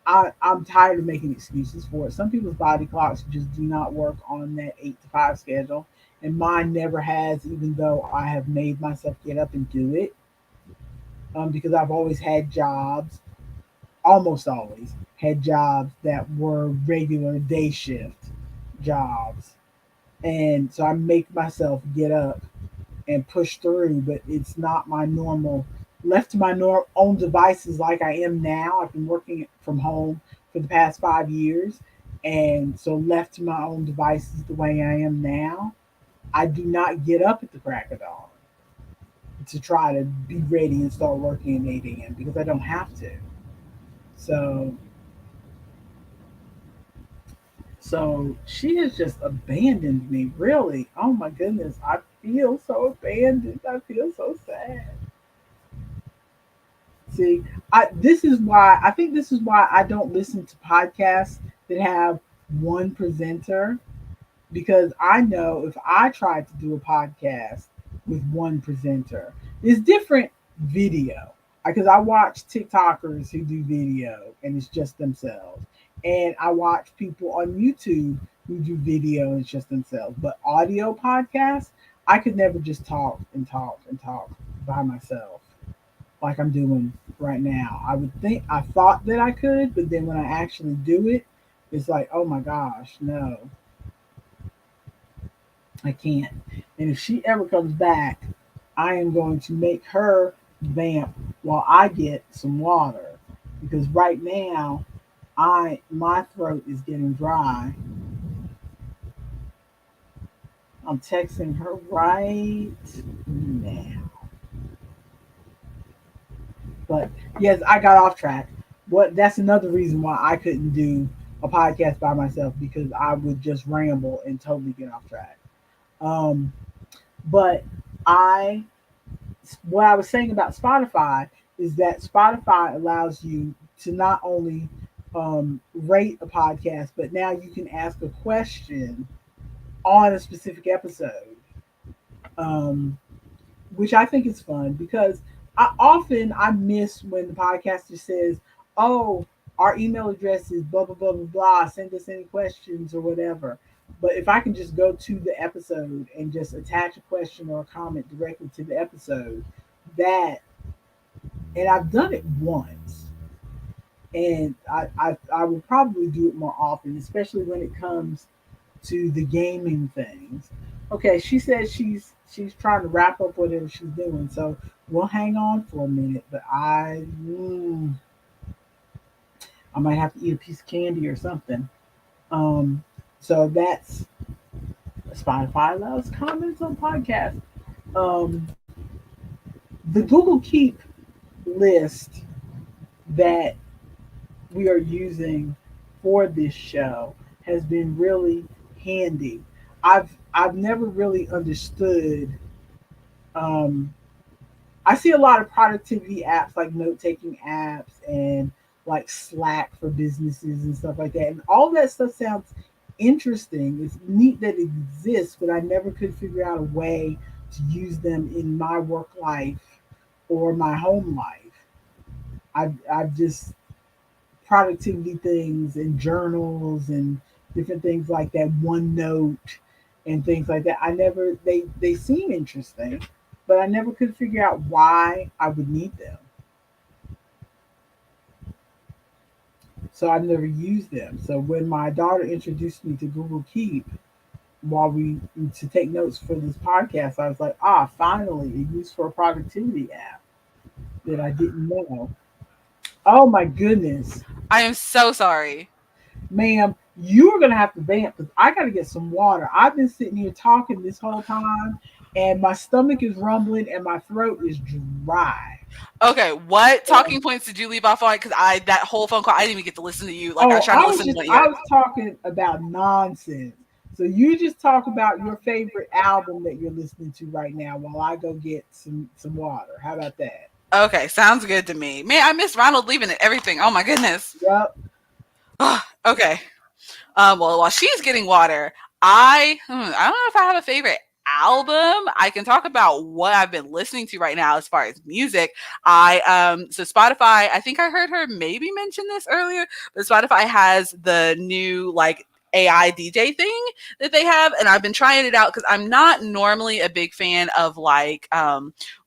I'm tired of making excuses for it. Some people's body clocks just do not work on that 8 to 5 schedule, and mine never has, even though I have made myself get up and do it because I've always had jobs, almost always had jobs that were regular day shift jobs. And so I make myself get up and push through, but it's not my normal. Left to my own devices like I am now, I've been working from home for the past 5 years, and so left to my own devices the way I am now, I do not get up at the crack of dawn to try to be ready and start working at 8 a.m. because I don't have to. So, so she has just abandoned me. Really, oh my goodness, I feel so abandoned. I feel so sad. See, I think this is why I don't listen to podcasts that have one presenter because I know if I tried to do a podcast with one presenter, it's different video. Because I watch TikTokers who do video and it's just themselves. And I watch people on YouTube who do video and it's just themselves. But audio podcasts, I could never just talk and talk and talk by myself like I'm doing right now. I thought that I could, but then when I actually do it, it's like, oh my gosh, no, I can't. And if she ever comes back, I am going to make her vamp while I get some water because right now my throat is getting dry. I'm texting her right now. But yes, I got off track. What That's another reason why I couldn't do a podcast by myself because I would just ramble and totally get off track. Um, but I what I was saying about Spotify is that Spotify allows you to not only rate a podcast, but now you can ask a question on a specific episode, um, which I think is fun because I miss when the podcaster says, "Oh, our email address is blah blah blah blah blah. Send us any questions or whatever." But if I can just go to the episode and just attach a question or a comment directly to the episode, that and I've done it once, and I will probably do it more often, especially when it comes to the gaming things. Okay, she says she's she's trying to wrap up whatever she's doing. So we'll hang on for a minute. But I might have to eat a piece of candy or something. Um, so that's Spotify allows comments on podcasts. Um, the Google Keep list that we are using for this show has been really handy. I've never really understood. Um, I see a lot of productivity apps like note taking apps and like Slack for businesses and stuff like that, and all that stuff sounds interesting. It's neat that it exists, but I never could figure out a way to use them in my work life or my home life. I've just productivity things and journals and different things like that, OneNote and things like that. I never they seem interesting, but I never could figure out why I would need them. So I've never used them. So when my daughter introduced me to Google Keep while we to take notes for this podcast, I was like, finally a use for a productivity app that I didn't know. Oh my goodness. I am so sorry. Ma'am, you are gonna have to vamp because I gotta get some water. I've been sitting here talking this whole time, and my stomach is rumbling and my throat is dry. Okay, what So, talking points did you leave off on? Because that whole phone call, I didn't even get to listen to you. Like, I was trying to listen to what I you're. was talking about nonsense. So you just talk about your favorite album that you're listening to right now while I go get some water. How about that? Okay, sounds good to me. Man, I miss Ronald leaving and everything. Oh my goodness. Yep. Okay. Well, while she's getting water, I don't know if I have a favorite album. I can talk about what I've been listening to right now as far as music. So Spotify, I think I heard her maybe mention this earlier, but Spotify has the new like AI DJ thing that they have, and I've been trying it out because I'm not normally a big fan of like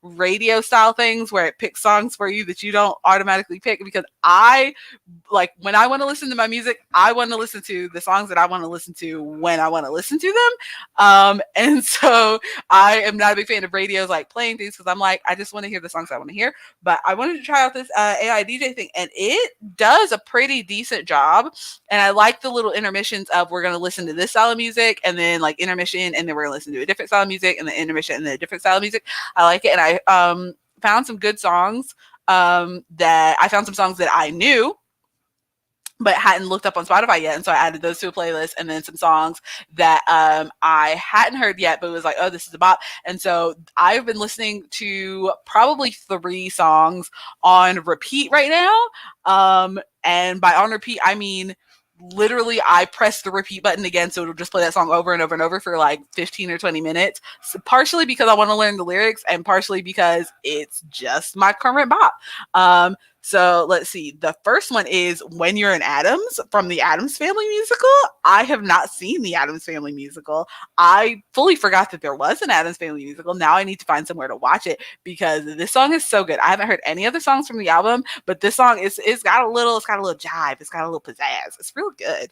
radio style things where it picks songs for you that you don't automatically pick, because I like when I want to listen to my music, I want to listen to the songs that I want to listen to when I want to listen to them. And so I am not a big fan of radios like playing things because I'm like, I just want to hear the songs I want to hear. But I wanted to try out this AI DJ thing, and it does a pretty decent job. And I like the little intermissions of we're going to listen to this style of music and then like intermission, and then we're going to listen to a different style of music and then intermission and then a different style of music. I like it. And I found some good songs that I found some songs that I knew but hadn't looked up on Spotify yet. And so I added those to a playlist, and then some songs that I hadn't heard yet, but was like, oh, this is a bop. And so I've been listening to probably 3 songs on repeat right now. And by on repeat, I mean, literally I press the repeat button again, so it'll just play that song over and over and over for like 15 or 20 minutes, so partially because I want to learn the lyrics and partially because it's just my current bop. So let's see. The first one is When You're in Adams from the Addams Family musical. I have not seen the Addams Family musical. I fully forgot that there was an Addams Family musical. Now I need to find somewhere to watch it because this song is so good. I haven't heard any other songs from the album, but this song is it's got a little jive. It's got a little pizzazz. It's real good.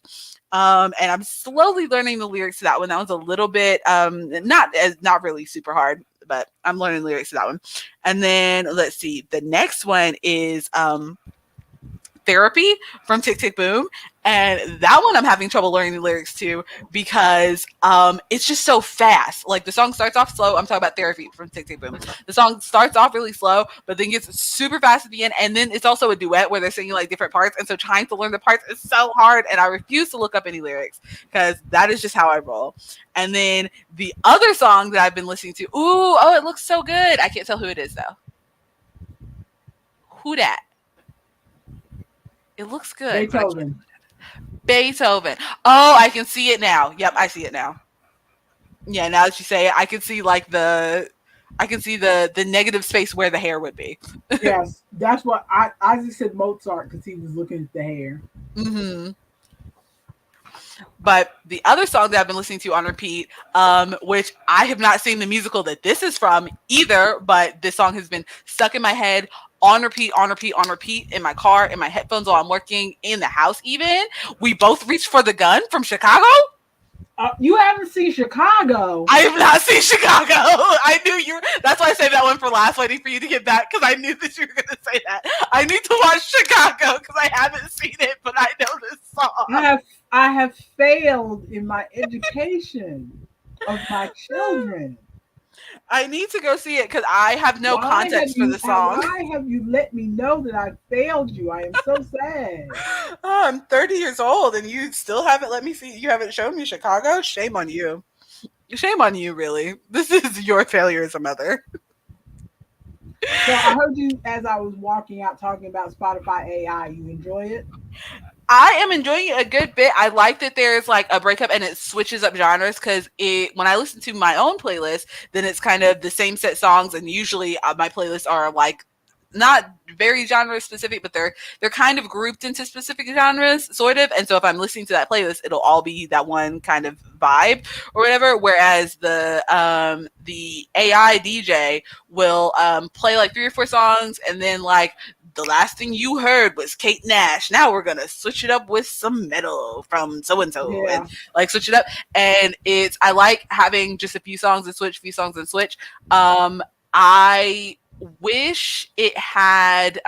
And I'm slowly learning the lyrics to that one. That was a little bit not really super hard, but I'm learning lyrics to that one. And then let's see, the next one is Therapy from Tick Tick Boom. And that one I'm having trouble learning the lyrics to because it's just so fast. Like the song starts off slow. I'm talking about Therapy from Tick Tick Boom. The song starts off really slow, but then gets super fast at the end. And then it's also a duet where they're singing like different parts. And so trying to learn the parts is so hard. And I refuse to look up any lyrics because that is just how I roll. And then the other song that I've been listening to, it looks so good. I can't tell who it is though. Who that? It looks good. Beethoven. Beethoven. Oh, I can see it now. Yep, I see it now. Yeah, now that you say it, I can see the negative space where the hair would be. Yes, that's what I just said Mozart because he was looking at the hair. Mm-hmm. But the other song that I've been listening to on repeat, which I have not seen the musical that this is from either, but this song has been stuck in my head on repeat, on repeat, on repeat in my car, in my headphones while I'm working, in the house even. We Both Reach for the Gun from Chicago. You haven't seen Chicago. I have not seen Chicago. I knew you. That's why I saved that one for last, waiting for you to get back because I knew that you were going to say that. I need to watch Chicago because I haven't seen it, but I know this song. I have failed in my education of my children. I need to go see it because I have no context for the song. Why have you let me know that I failed you? I am so sad. Oh, I'm 30 years old and you still haven't let me see. You haven't shown me Chicago. Shame on you. Shame on you, really. This is your failure as a mother. So I heard you as I was walking out talking about Spotify AI. You enjoy it? I am enjoying it a good bit. I like that there's like a breakup and it switches up genres because when I listen to my own playlist, then it's kind of the same set songs, and usually my playlists are like not very genre specific, but they're kind of grouped into specific genres, sort of. And so if I'm listening to that playlist, it'll all be that one kind of vibe or whatever. Whereas the AI DJ will play like 3 or 4 songs, and then like the last thing you heard was Kate Nash. Now we're gonna switch it up with some metal from so and so, and like switch it up. And I like having just a few songs and switch, few songs and switch. I wish it had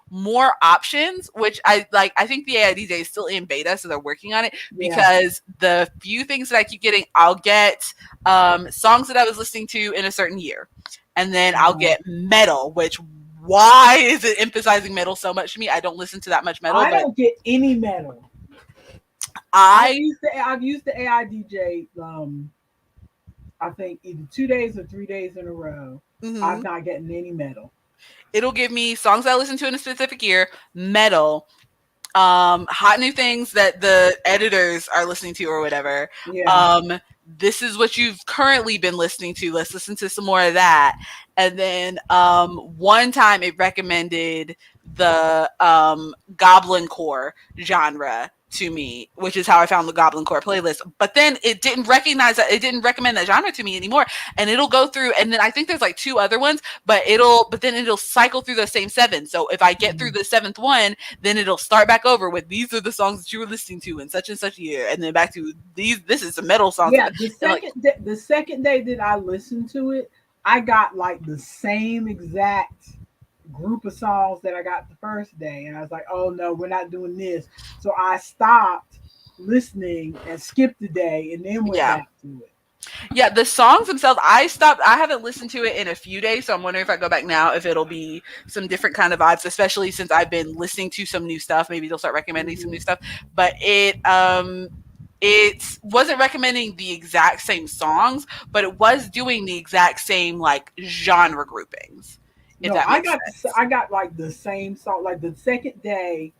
more options, which I like. I think the AI DJ is still in beta, so they're working on it, because the few things that I keep getting, I'll get songs that I was listening to in a certain year, and then I'll get metal, which why is it emphasizing metal so much to me? I don't listen to that much metal. I don't get any metal. I've used the AI DJ I think either 2 days or 3 days in a row. Mm-hmm. I'm not getting any metal. It'll give me songs I listen to in a specific year, metal, hot new things that the editors are listening to or whatever. Yeah. This is what you've currently been listening to. Let's listen to some more of that. And then one time it recommended the Goblin Core genre to me, which is how I found the Goblin Core playlist. But then it didn't recognize that, it didn't recommend that genre to me anymore. And it'll go through, and then I think there's like 2 other ones, but then it'll cycle through those same 7. So if I get through the 7th one, then it'll start back over with, these are the songs that you were listening to in such and such year, and then back to these. This is a metal song. Yeah, the second day that I listened to it, I got like the same exact group of songs that I got the first day, and I was like, oh no, we're not doing this. So I stopped listening and skipped the day and then went back to it. Yeah, the songs themselves, I haven't listened to it in a few days, so I'm wondering if I go back now if it'll be some different kind of vibes, especially since I've been listening to some new stuff. Maybe they'll start recommending some new stuff. But it wasn't recommending the exact same songs, but it was doing the exact same like genre groupings. No, I got like the same song. Like the second day,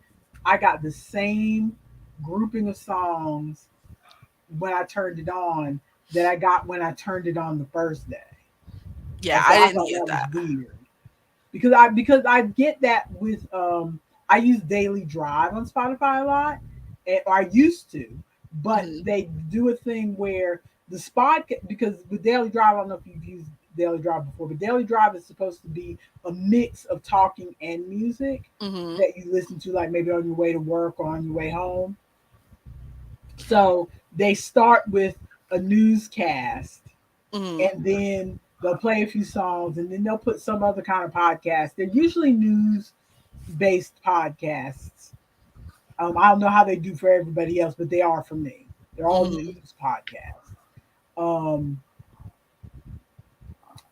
I got the same grouping of songs when I turned it on that I got when I turned it on the first day. Yeah, so I didn't get that. Was weird because I get that with I use Daily Drive on Spotify a lot, or I used to, but they do a thing where the spot, because with Daily Drive, I don't know if you've used Daily Drive before, but Daily Drive is supposed to be a mix of talking and music that you listen to, like maybe on your way to work or on your way home. So they start with a newscast, and then they'll play a few songs, and then they'll put some other kind of podcast. They're usually news-based podcasts. I don't know how they do for everybody else, but they are for me. They're all news podcasts.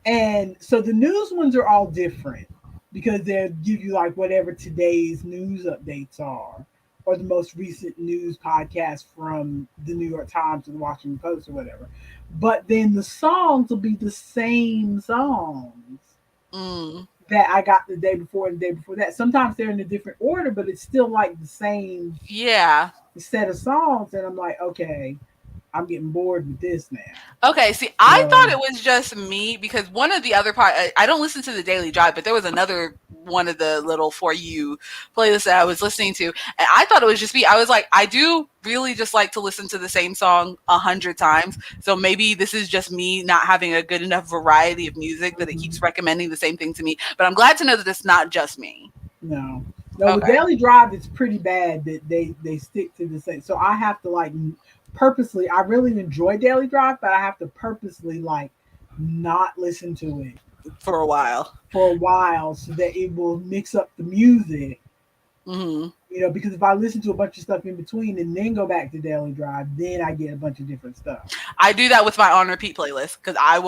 And so the news ones are all different because they'll give you like whatever today's news updates are, or the most recent news podcast from the New York Times or the Washington Post or whatever. But then the songs will be the same songs that I got the day before and the day before that. Sometimes they're in a different order, but it's still like the same set of songs. And I'm like, okay, I'm getting bored with this now. Okay, see, I thought it was just me because one of the other I don't listen to the Daily Drive, but there was another one of the little For You playlists that I was listening to, and I thought it was just me. I was like, I do really just like to listen to the same song 100 times, so maybe this is just me not having a good enough variety of music that it keeps recommending the same thing to me. But I'm glad to know that it's not just me. No, with Daily Drive, it's pretty bad that they stick to the same. So I have to like purposely, I really enjoy Daily Drive, but I have to purposely like not listen to it For a while. for a while so that it will mix up the music. Hmm. Because if I listen to a bunch of stuff in between and then go back to Daily Drive, then I get a bunch of different stuff. I do that with my on repeat playlist because I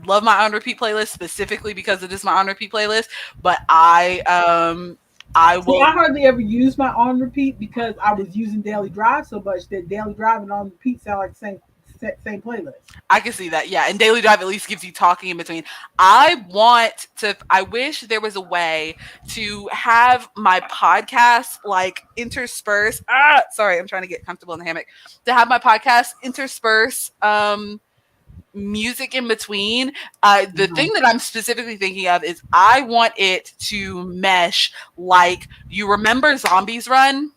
love my on repeat playlist specifically because it is my on repeat playlist. But I See, will. I hardly ever use my on repeat because I was using Daily Drive so much that Daily Drive and on repeat sound like the same playlist. I can see that, yeah. And Daily Drive at least gives you talking in between. I wish there was a way to have my podcast like intersperse. Sorry, I'm trying to get comfortable in the hammock. To have my podcast intersperse music in between. The Uh-huh. thing that I'm specifically thinking of is I want it to mesh like you remember Zombies Run?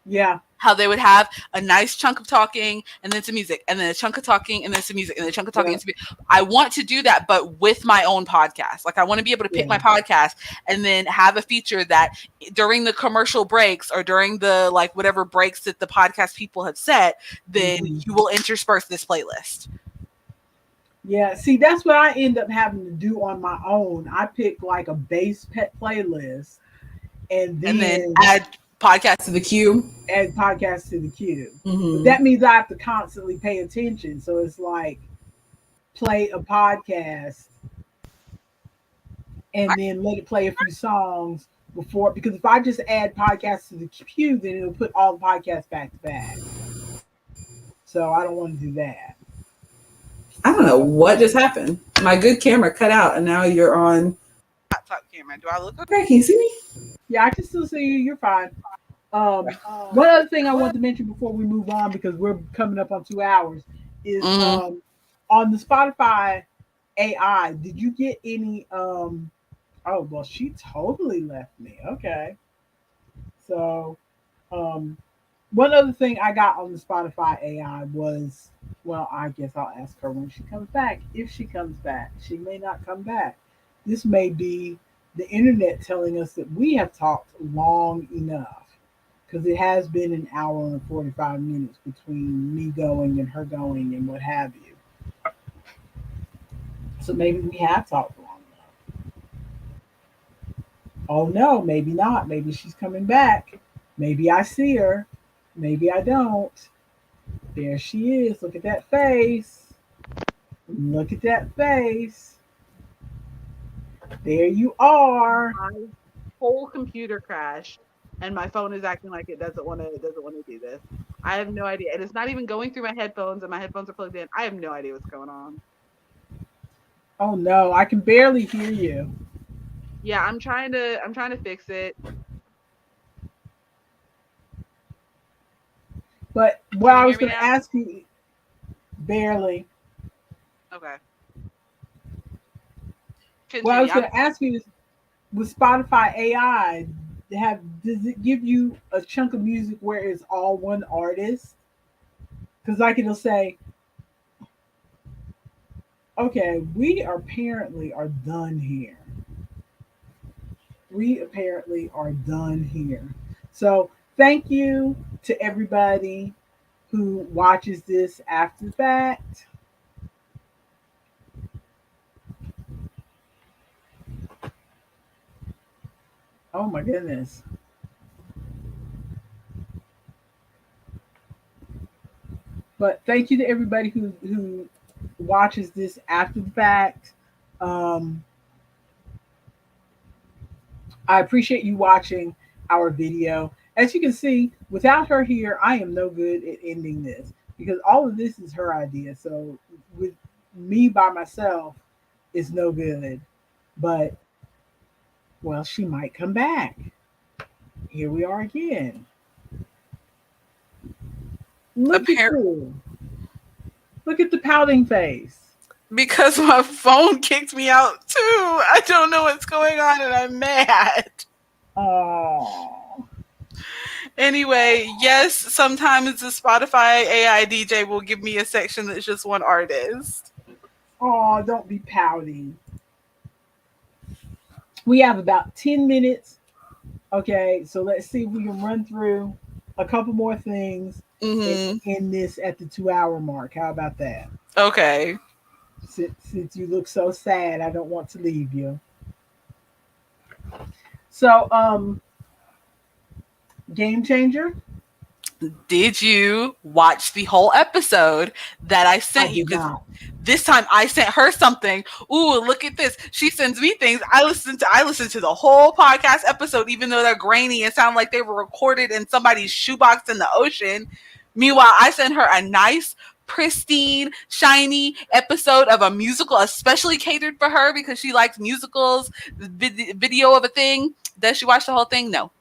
Yeah, How they would have a nice chunk of talking and then some music, and then a chunk of talking and then some music, and then a chunk of talking yeah, and some music. I want to do that, but with my own podcast. Like I want to be able to pick yeah. my podcast and then have a feature that during the commercial breaks or during the like whatever breaks that the podcast people have set, then Hmm. you will intersperse this playlist. Yeah, see, that's what I end up having to do on my own. I pick like a base pet playlist and And then then add podcasts to the queue. add podcasts to the queue. But Mm-hmm. that means I have to constantly pay attention. So it's like play a podcast and then let it play a few songs before, because if I just add podcasts to the queue, then it'll put all the podcasts back to back. So I don't want to do that. I don't know what just happened. My good camera cut out, and now you're on laptop camera. Do I look okay? Can you see me? Yeah, I can still see you. You're fine. Um, One other thing I want to mention before we move on, because we're coming up on 2 hours, is Mm-hmm. on the Spotify AI. Did you get any? Oh well, she totally left me. Okay, so um, one other thing I got on the Spotify AI was, well, I guess I'll ask her when she comes back. If she comes back, she may not come back. This may be the internet telling us that we have talked long enough, because it has been an hour and 45 minutes between me going and her going and what have you. So maybe we have talked long enough. Oh no, maybe not. Maybe she's coming back. Maybe I see her. Maybe I don't. There she is. Look at that face. Look at that face. There you are. My whole computer crashed, and my phone is acting like it doesn't want to do this. I have no idea, and it's not even going through my headphones, and my headphones are plugged in. I have no idea what's going on. Oh no, I can barely hear you. Yeah, I'm trying to fix it. But what Can you I hear was me going to now? ask you, barely. Okay, What I was continue. going to ask you is, with Spotify AI, does it give you a chunk of music where it's all one artist? Because like it'll say, okay, we apparently are done here. We apparently are done here. So thank you to everybody who watches this after the fact. Oh my goodness. But thank you to everybody who watches this after the fact. Um, I appreciate you watching our video. As you can see, without her here, I am no good at ending this, because all of this is her idea. So with me by myself is no good. But well, she might come back. Here we are again. Look at Apparently, you. Look at the pouting face. because my phone kicked me out too. I don't know what's going on, and I'm mad. Oh. Anyway, yes, sometimes the Spotify AI DJ will give me a section that's just one artist. Oh, don't be pouting. We have about 10 minutes. Okay, so let's see if we can run through a couple more things and Mm-hmm. end this at the 2 hour mark. How about that? Okay. Since you look so sad, I don't want to leave you. So, game changer. Did you watch the whole episode that I I sent you? did Because not. this time I sent her something. Ooh, look at this. She sends me things. I listened to the whole podcast episode, even though they're grainy and sound like they were recorded in somebody's shoebox in the ocean. Meanwhile, I sent her a nice, pristine, shiny episode of a musical, especially catered for her because she likes musicals. Video of a thing. Does she watch the whole thing? No.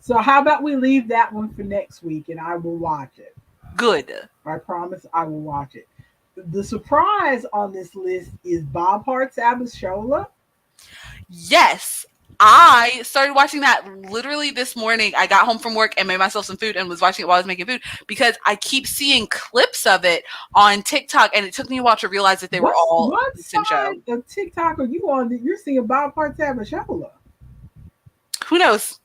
So, how about we leave that one for next week, and I will watch it. Good. I promise I will watch it. The surprise on this list is Bob Hart's Abishola. Yes. I started watching that literally this morning. I got home from work and made myself some food and was watching it while I was making food because I keep seeing clips of it on TikTok and it took me a while to realize that they were all What the same show. side of TikTok are you on that you're seeing Bob Hart's Abishola? Who knows?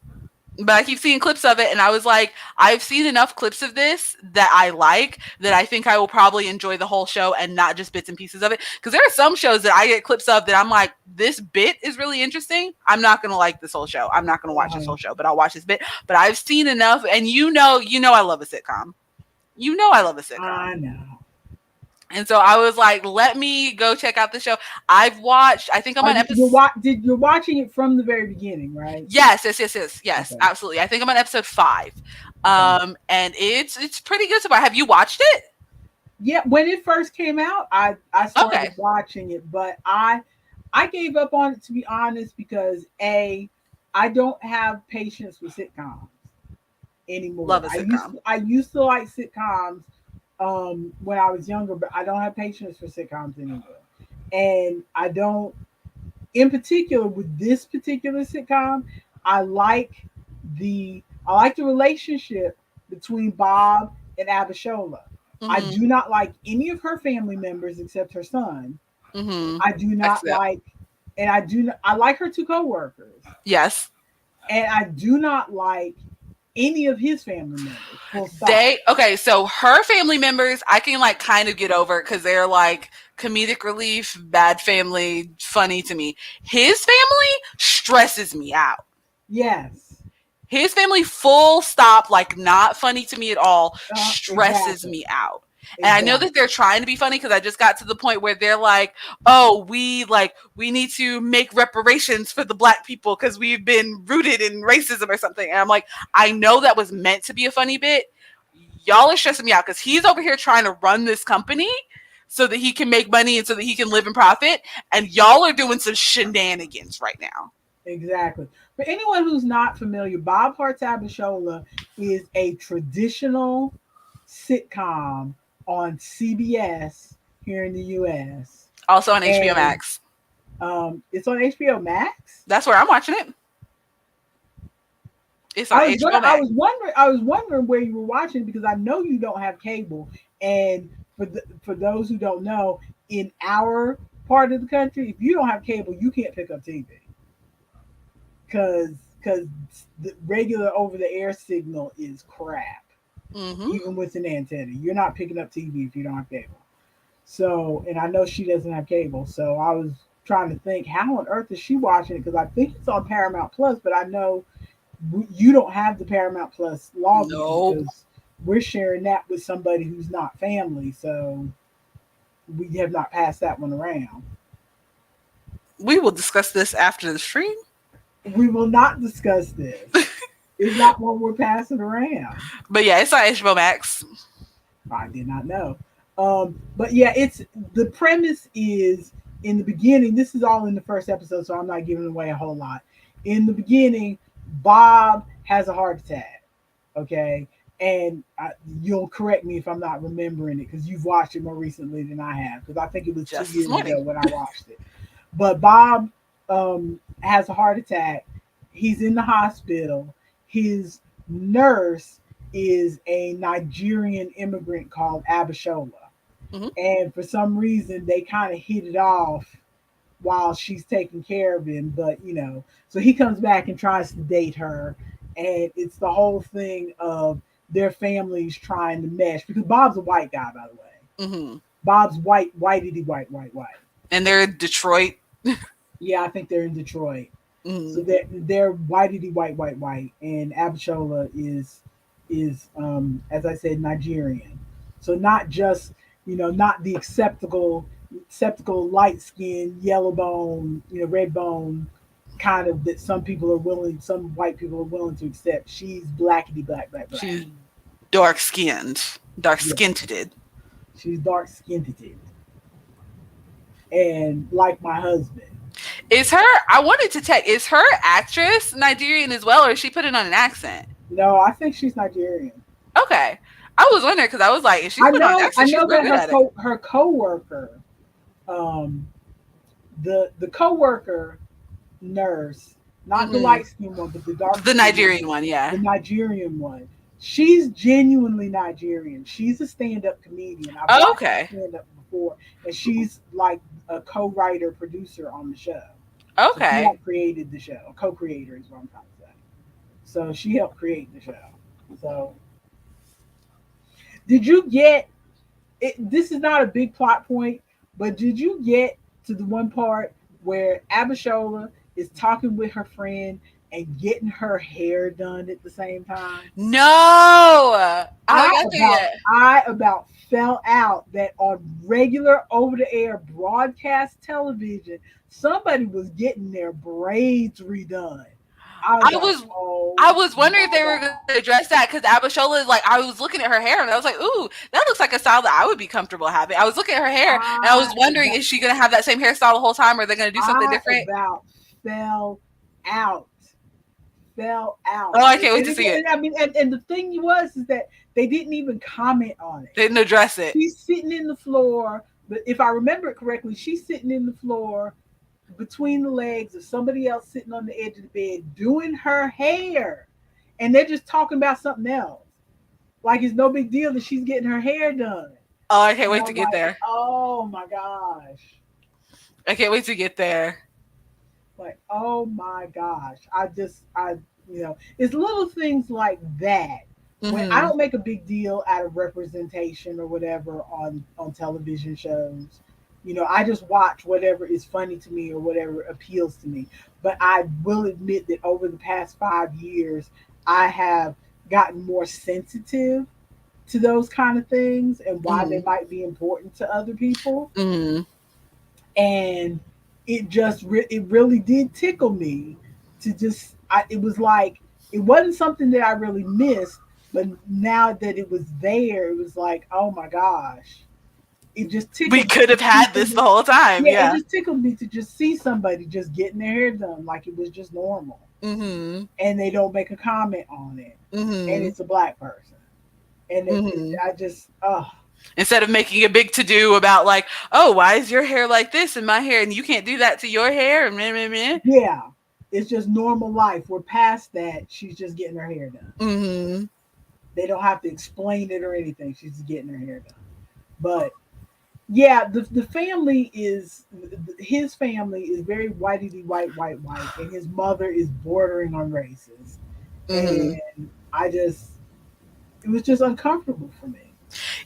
But I keep seeing clips of it and I was like, I've seen enough clips of this that I like that I think I will probably enjoy the whole show and not just bits and pieces of it. Because there are some shows that I get clips of that I'm like, this bit is really interesting. I'm not gonna like this whole show. I'm not gonna watch this whole show, but I'll watch this bit. But I've seen enough, and you know I love a sitcom. You know I love a sitcom. I know. And so I was like, let me go check out the show. I've watched, I think I'm on episode. You're watching it from the very beginning, right? Yes, okay. Absolutely. I think I'm on episode 5. And it's pretty good so far. Have you watched it? Yeah, when it first came out, I started watching it, but I gave up on it, to be honest, because I don't have patience with sitcoms anymore. Love a sitcom. I used to like sitcoms when I was younger, but I don't have patience for sitcoms anymore. And I don't, in particular with this particular sitcom, I like the relationship between Bob and Abishola. Mm-hmm. I do not like any of her family members except her son. Mm-hmm. I do not like, and I like her 2 coworkers. Yes. And I do not like any of his family members. So her family members I can like kind of get over because they're like comedic relief, bad family, funny to me. His family stresses me out. Yes. His family, full stop, like not funny to me at all, stresses me out. And I know that they're trying to be funny because I just got to the point where they're like, oh, we need to make reparations for the Black people because we've been rooted in racism or something. And I'm like, I know that was meant to be a funny bit. Y'all are stressing me out because he's over here trying to run this company so that he can make money and so that he can live and profit. And y'all are doing some shenanigans right now. Exactly. For anyone who's not familiar, Bob Hart's Abishola is a traditional sitcom on CBS here in the U.S. Also on HBO Max. It's on HBO Max. That's where I'm watching it. It's on HBO Max. I was wondering where you were watching because I know you don't have cable. And for those who don't know, in our part of the country, if you don't have cable, you can't pick up TV. Because the regular over-the-air signal is crap. Mm-hmm. Even with an antenna, you're not picking up TV if you don't have cable. So, and I know she doesn't have cable, so I was trying to think, how on earth is she watching it? Because I think it's on Paramount Plus, but I know you don't have the Paramount Plus login because we're sharing that with somebody who's not family, so we have not passed that one around. We will discuss this after the stream. We will not discuss this. It's not one we're passing around. But yeah, it's on HBO Max. I did not know. But yeah, it's the premise is in the beginning. This is all in the first episode, so I'm not giving away a whole lot. In the beginning, Bob has a heart attack. Okay, and you'll correct me if I'm not remembering it because you've watched it more recently than I have because I think it was just 2 years ago when I watched it. But Bob has a heart attack. He's in the hospital. His nurse is a Nigerian immigrant called Abishola. Mm-hmm. And for some reason, they kind of hit it off while she's taking care of him. But, so he comes back and tries to date her. And it's the whole thing of their families trying to mesh because Bob's a white guy, by the way. Hmm. Bob's white, whitey, white. And they're in Detroit. Yeah, I think they're in Detroit. Hmm. So they're whitey, white, and Abishola is as I said, Nigerian. So not just not the acceptable light skin, yellow bone, red bone kind of that some white people are willing to accept. She's blackety black. She's dark skinned, dark Yeah, skinned. she's dark skinned and like my husband. Is her? I wanted to check. Is her actress Nigerian as well, or is she putting on an accent? No, I think she's Nigerian. Okay, I was wondering because I was like, if she's putting on an I accent, she's know real that good at it. her coworker, um, the coworker nurse, not the Hmm. light skinned one, but the dark The skinned one, Nigerian one, yeah. the Nigerian one. She's genuinely Nigerian. She's a stand up comedian. I've Oh, watched her okay, stand up before, and she's like a co writer producer on the show. So she okay. helped created the show. Co creator is what I'm trying to say. So she helped create the show. So did you get it? This is not a big plot point, but did you get to the one part where Abishola is talking with her friend and getting her hair done at the same time? No, I I got there about yet. I about fell out that on regular over the air broadcast television, somebody was getting their braids redone. I was I like, was I oh was wondering if my they were going god. to address that because Abishola, like, I was looking at her hair and I was like, ooh, that looks like a style that I would be comfortable having. I was looking at her hair and I was I wondering, about is she going to have that same hairstyle the whole time or are they going to do something I different? about fell out. Fell out. Oh, I And, can't wait and to see it. again, I mean, and the thing was is that they didn't even comment on it. They didn't address it. She's sitting in the floor, but if I remember it correctly, she's sitting in the floor between the legs of somebody else sitting on the edge of the bed doing her hair. And they're just talking about something else. Like it's no big deal that she's getting her hair done. Oh, I can't And wait to I'm get like, there. oh my gosh. I can't wait to get there. Like, oh my gosh. It's little things like that. When I Hmm. don't make a big deal out of representation or whatever on television shows. I just watch whatever is funny to me or whatever appeals to me. But I will admit that over the past 5 years, I have gotten more sensitive to those kind of things and why they Hmm. might be important to other people. Hmm. And it really did tickle me to it was like it wasn't something that I really missed, but now that it was there, it was like, oh my gosh, it just We tickled me could to have see had this the somebody. whole time. Yeah, it Yeah. just tickled me to just see somebody just getting their hair done like it was just normal, Hmm. and they don't make a comment on it, and Hmm. it's a black person, and Hmm. I just oh Instead of making a big to do about, like, oh, why is your hair like this and my hair and you can't do that to your hair and meh, meh, meh. yeah, it's just normal life. We're past that. She's just getting her hair done. Hmm. They don't have to explain it or anything. She's just getting her hair done. But yeah, the family is his family is very whitey white, and his mother is bordering on racist, Hmm. and it was just uncomfortable for me.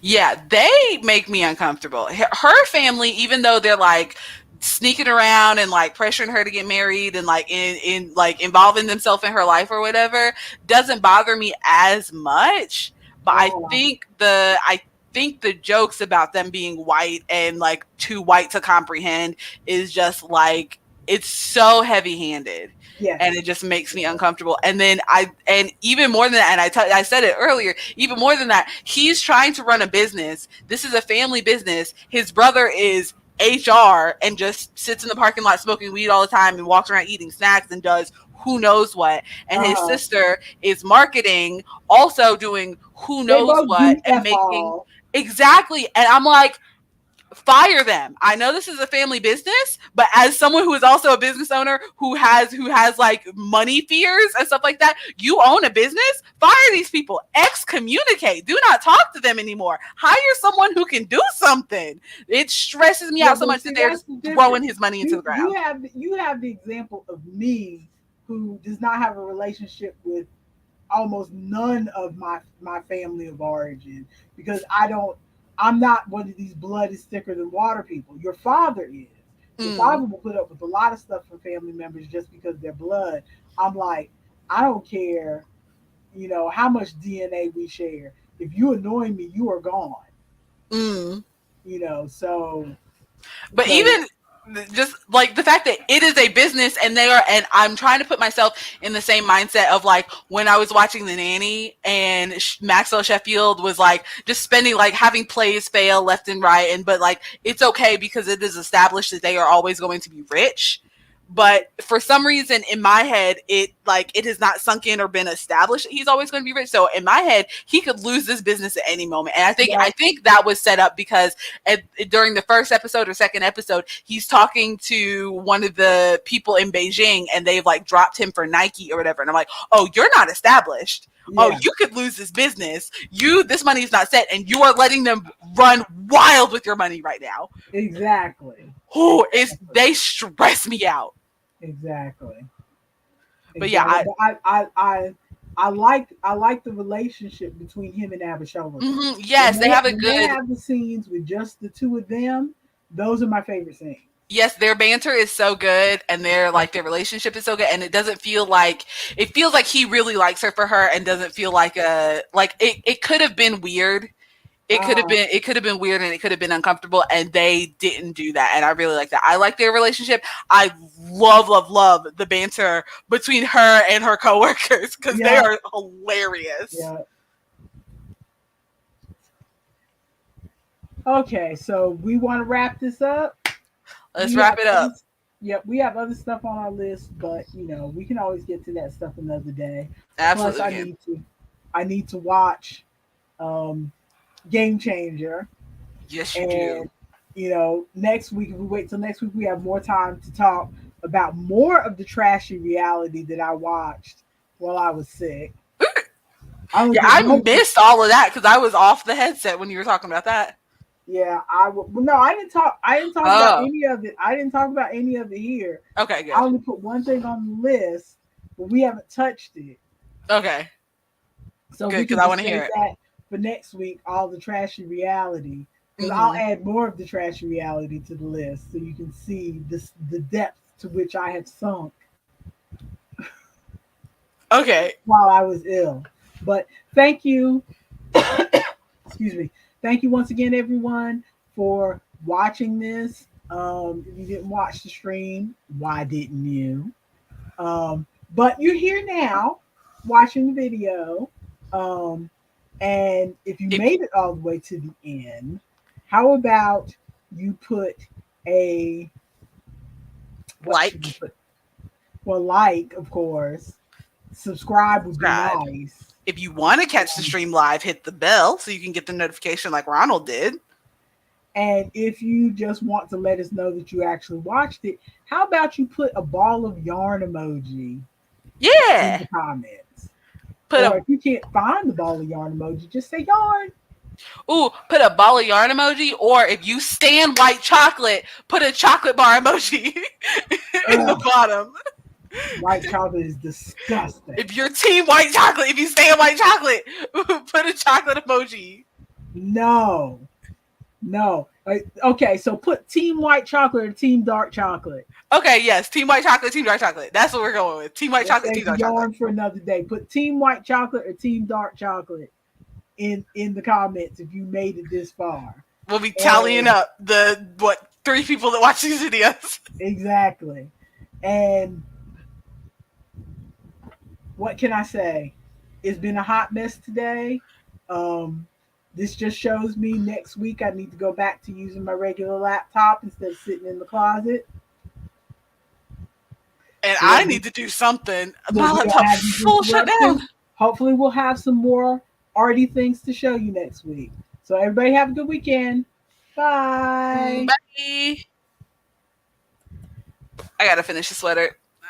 Yeah, they make me uncomfortable. Her family, even though they're like sneaking around and like pressuring her to get married and like in like involving themselves in her life or whatever, doesn't bother me as much. But Oh I think the jokes about them being white and like too white to comprehend is just like, it's so heavy handed and yes, it just makes me uncomfortable. And then and even more than that, and I said it earlier, even more than that, he's trying to run a business. This is a family business. His brother is HR and just sits in the parking lot smoking weed all the time and walks around eating snacks and does who knows what. And his uh huh. sister is marketing, also doing who They knows both what do and f making all. exactly. And I'm like, fire them. I know this is a family business, but as someone who is also a business owner who has like money fears and stuff like that, you own a business, fire these people, excommunicate, do not talk to them anymore, hire someone who can do something. It stresses me Yeah, out so but much that see, they're that's just the throwing difference. his money into You the you ground. have you have the example of me who does not have a relationship with almost none of my family of origin because I'm not one of these blood is thicker than water people. Your father is. Your Mm, father will put up with a lot of stuff from family members just because they're blood. I'm like, I don't care, how much DNA we share. If you annoy me, you are gone. mm. So But so even just like the fact that it is a business and they are, and I'm trying to put myself in the same mindset of like when I was watching The Nanny and Maxwell Sheffield was like just spending like having plays fail left and right, and but like it's okay because it is established that they are always going to be rich. But for some reason in my head, it has not sunk in or been established that he's always going to be rich. So in my head, he could lose this business at any moment. And yeah, I think that was set up because during the first episode or second episode, he's talking to one of the people in Beijing, and they've like dropped him for Nike or whatever. And I'm like, oh, you're not established. Oh, yeah, you could lose this business. This money is not set, and you are letting them run wild with your money right now. exactly, Oh, exactly, they stress me out. exactly, But yeah, exactly. But I like the relationship between him and Abishola. yes, they have a When they good. have the scenes with just the two of them, those are my favorite scenes. Yes, their banter is so good, and their relationship is so good, and it doesn't feel like it feels like he really likes her for her, and doesn't feel like a like it could have been weird. Uh, It could have been weird, and it could have been uncomfortable, and they didn't do that, and I really like that. I like their relationship. I love the banter between her and her coworkers because they yeah, are hilarious. yeah. Okay, so we want to wrap this up. Let's We wrap have it other, up. yep, we have other stuff on our list, but we can always get to that stuff another day. Plus, Absolutely can. I need to watch um, Game Changer, Yes, you do. and next week if we wait till next week, we have more time to talk about more of the trashy reality that I watched while I was sick. I only Yeah, put I one. missed all of that because I was off the headset when you were talking about that. Yeah, I will. No, I didn't talk. I didn't talk about Oh, any of it. I didn't talk about any of it here. okay, I good. only put one thing on the list, but we haven't touched it. Okay, So good we because can I just want to hear save it. that for next week. All the trashy reality, because I'll Hmm. add more of the trashy reality to the list, so you can see the depth to which I have sunk Okay. while I was ill. But thank you. Excuse me. Thank you once again, everyone, for watching this. If you didn't watch the stream, why didn't you? But you're here now watching the video. Um, and if you If made it all the way to the end, how about you put a what should you like, put? Well, like, of course. Subscribe would be subscribe. nice. If you want to catch the stream live, hit the bell so you can get the notification like Ronald did. And if you just want to let us know that you actually watched it, how about you put a ball of yarn emoji in Yeah. the comments? Put Or a if you can't find the ball of yarn emoji, just say yarn. put a ball of yarn emoji, or if you stand white chocolate, put a chocolate bar emoji in the Ugh, bottom. white chocolate is disgusting. If you're team white chocolate, if you stand white chocolate, put a chocolate emoji. No, no. Okay, so put team white chocolate or team dark chocolate. Okay, yes, team white chocolate, team dark chocolate. That's what we're going with. Team white We'll chocolate, save team the dark chocolate. yarn for another day. Put team white chocolate or team dark chocolate in the comments if you made it this far. We'll be tallying And up the 3 people that watch these videos. exactly. And what can I say? It's been a hot mess today. Um, this just shows me next week I need to go back to using my regular laptop instead of sitting in the closet. And So I that need we, to do something. so My we don't laptop's have these full shut interruptions. down. Hopefully, we'll have some more arty things to show you next week. So everybody have a good weekend. Bye. Bye. I gotta finish the sweater.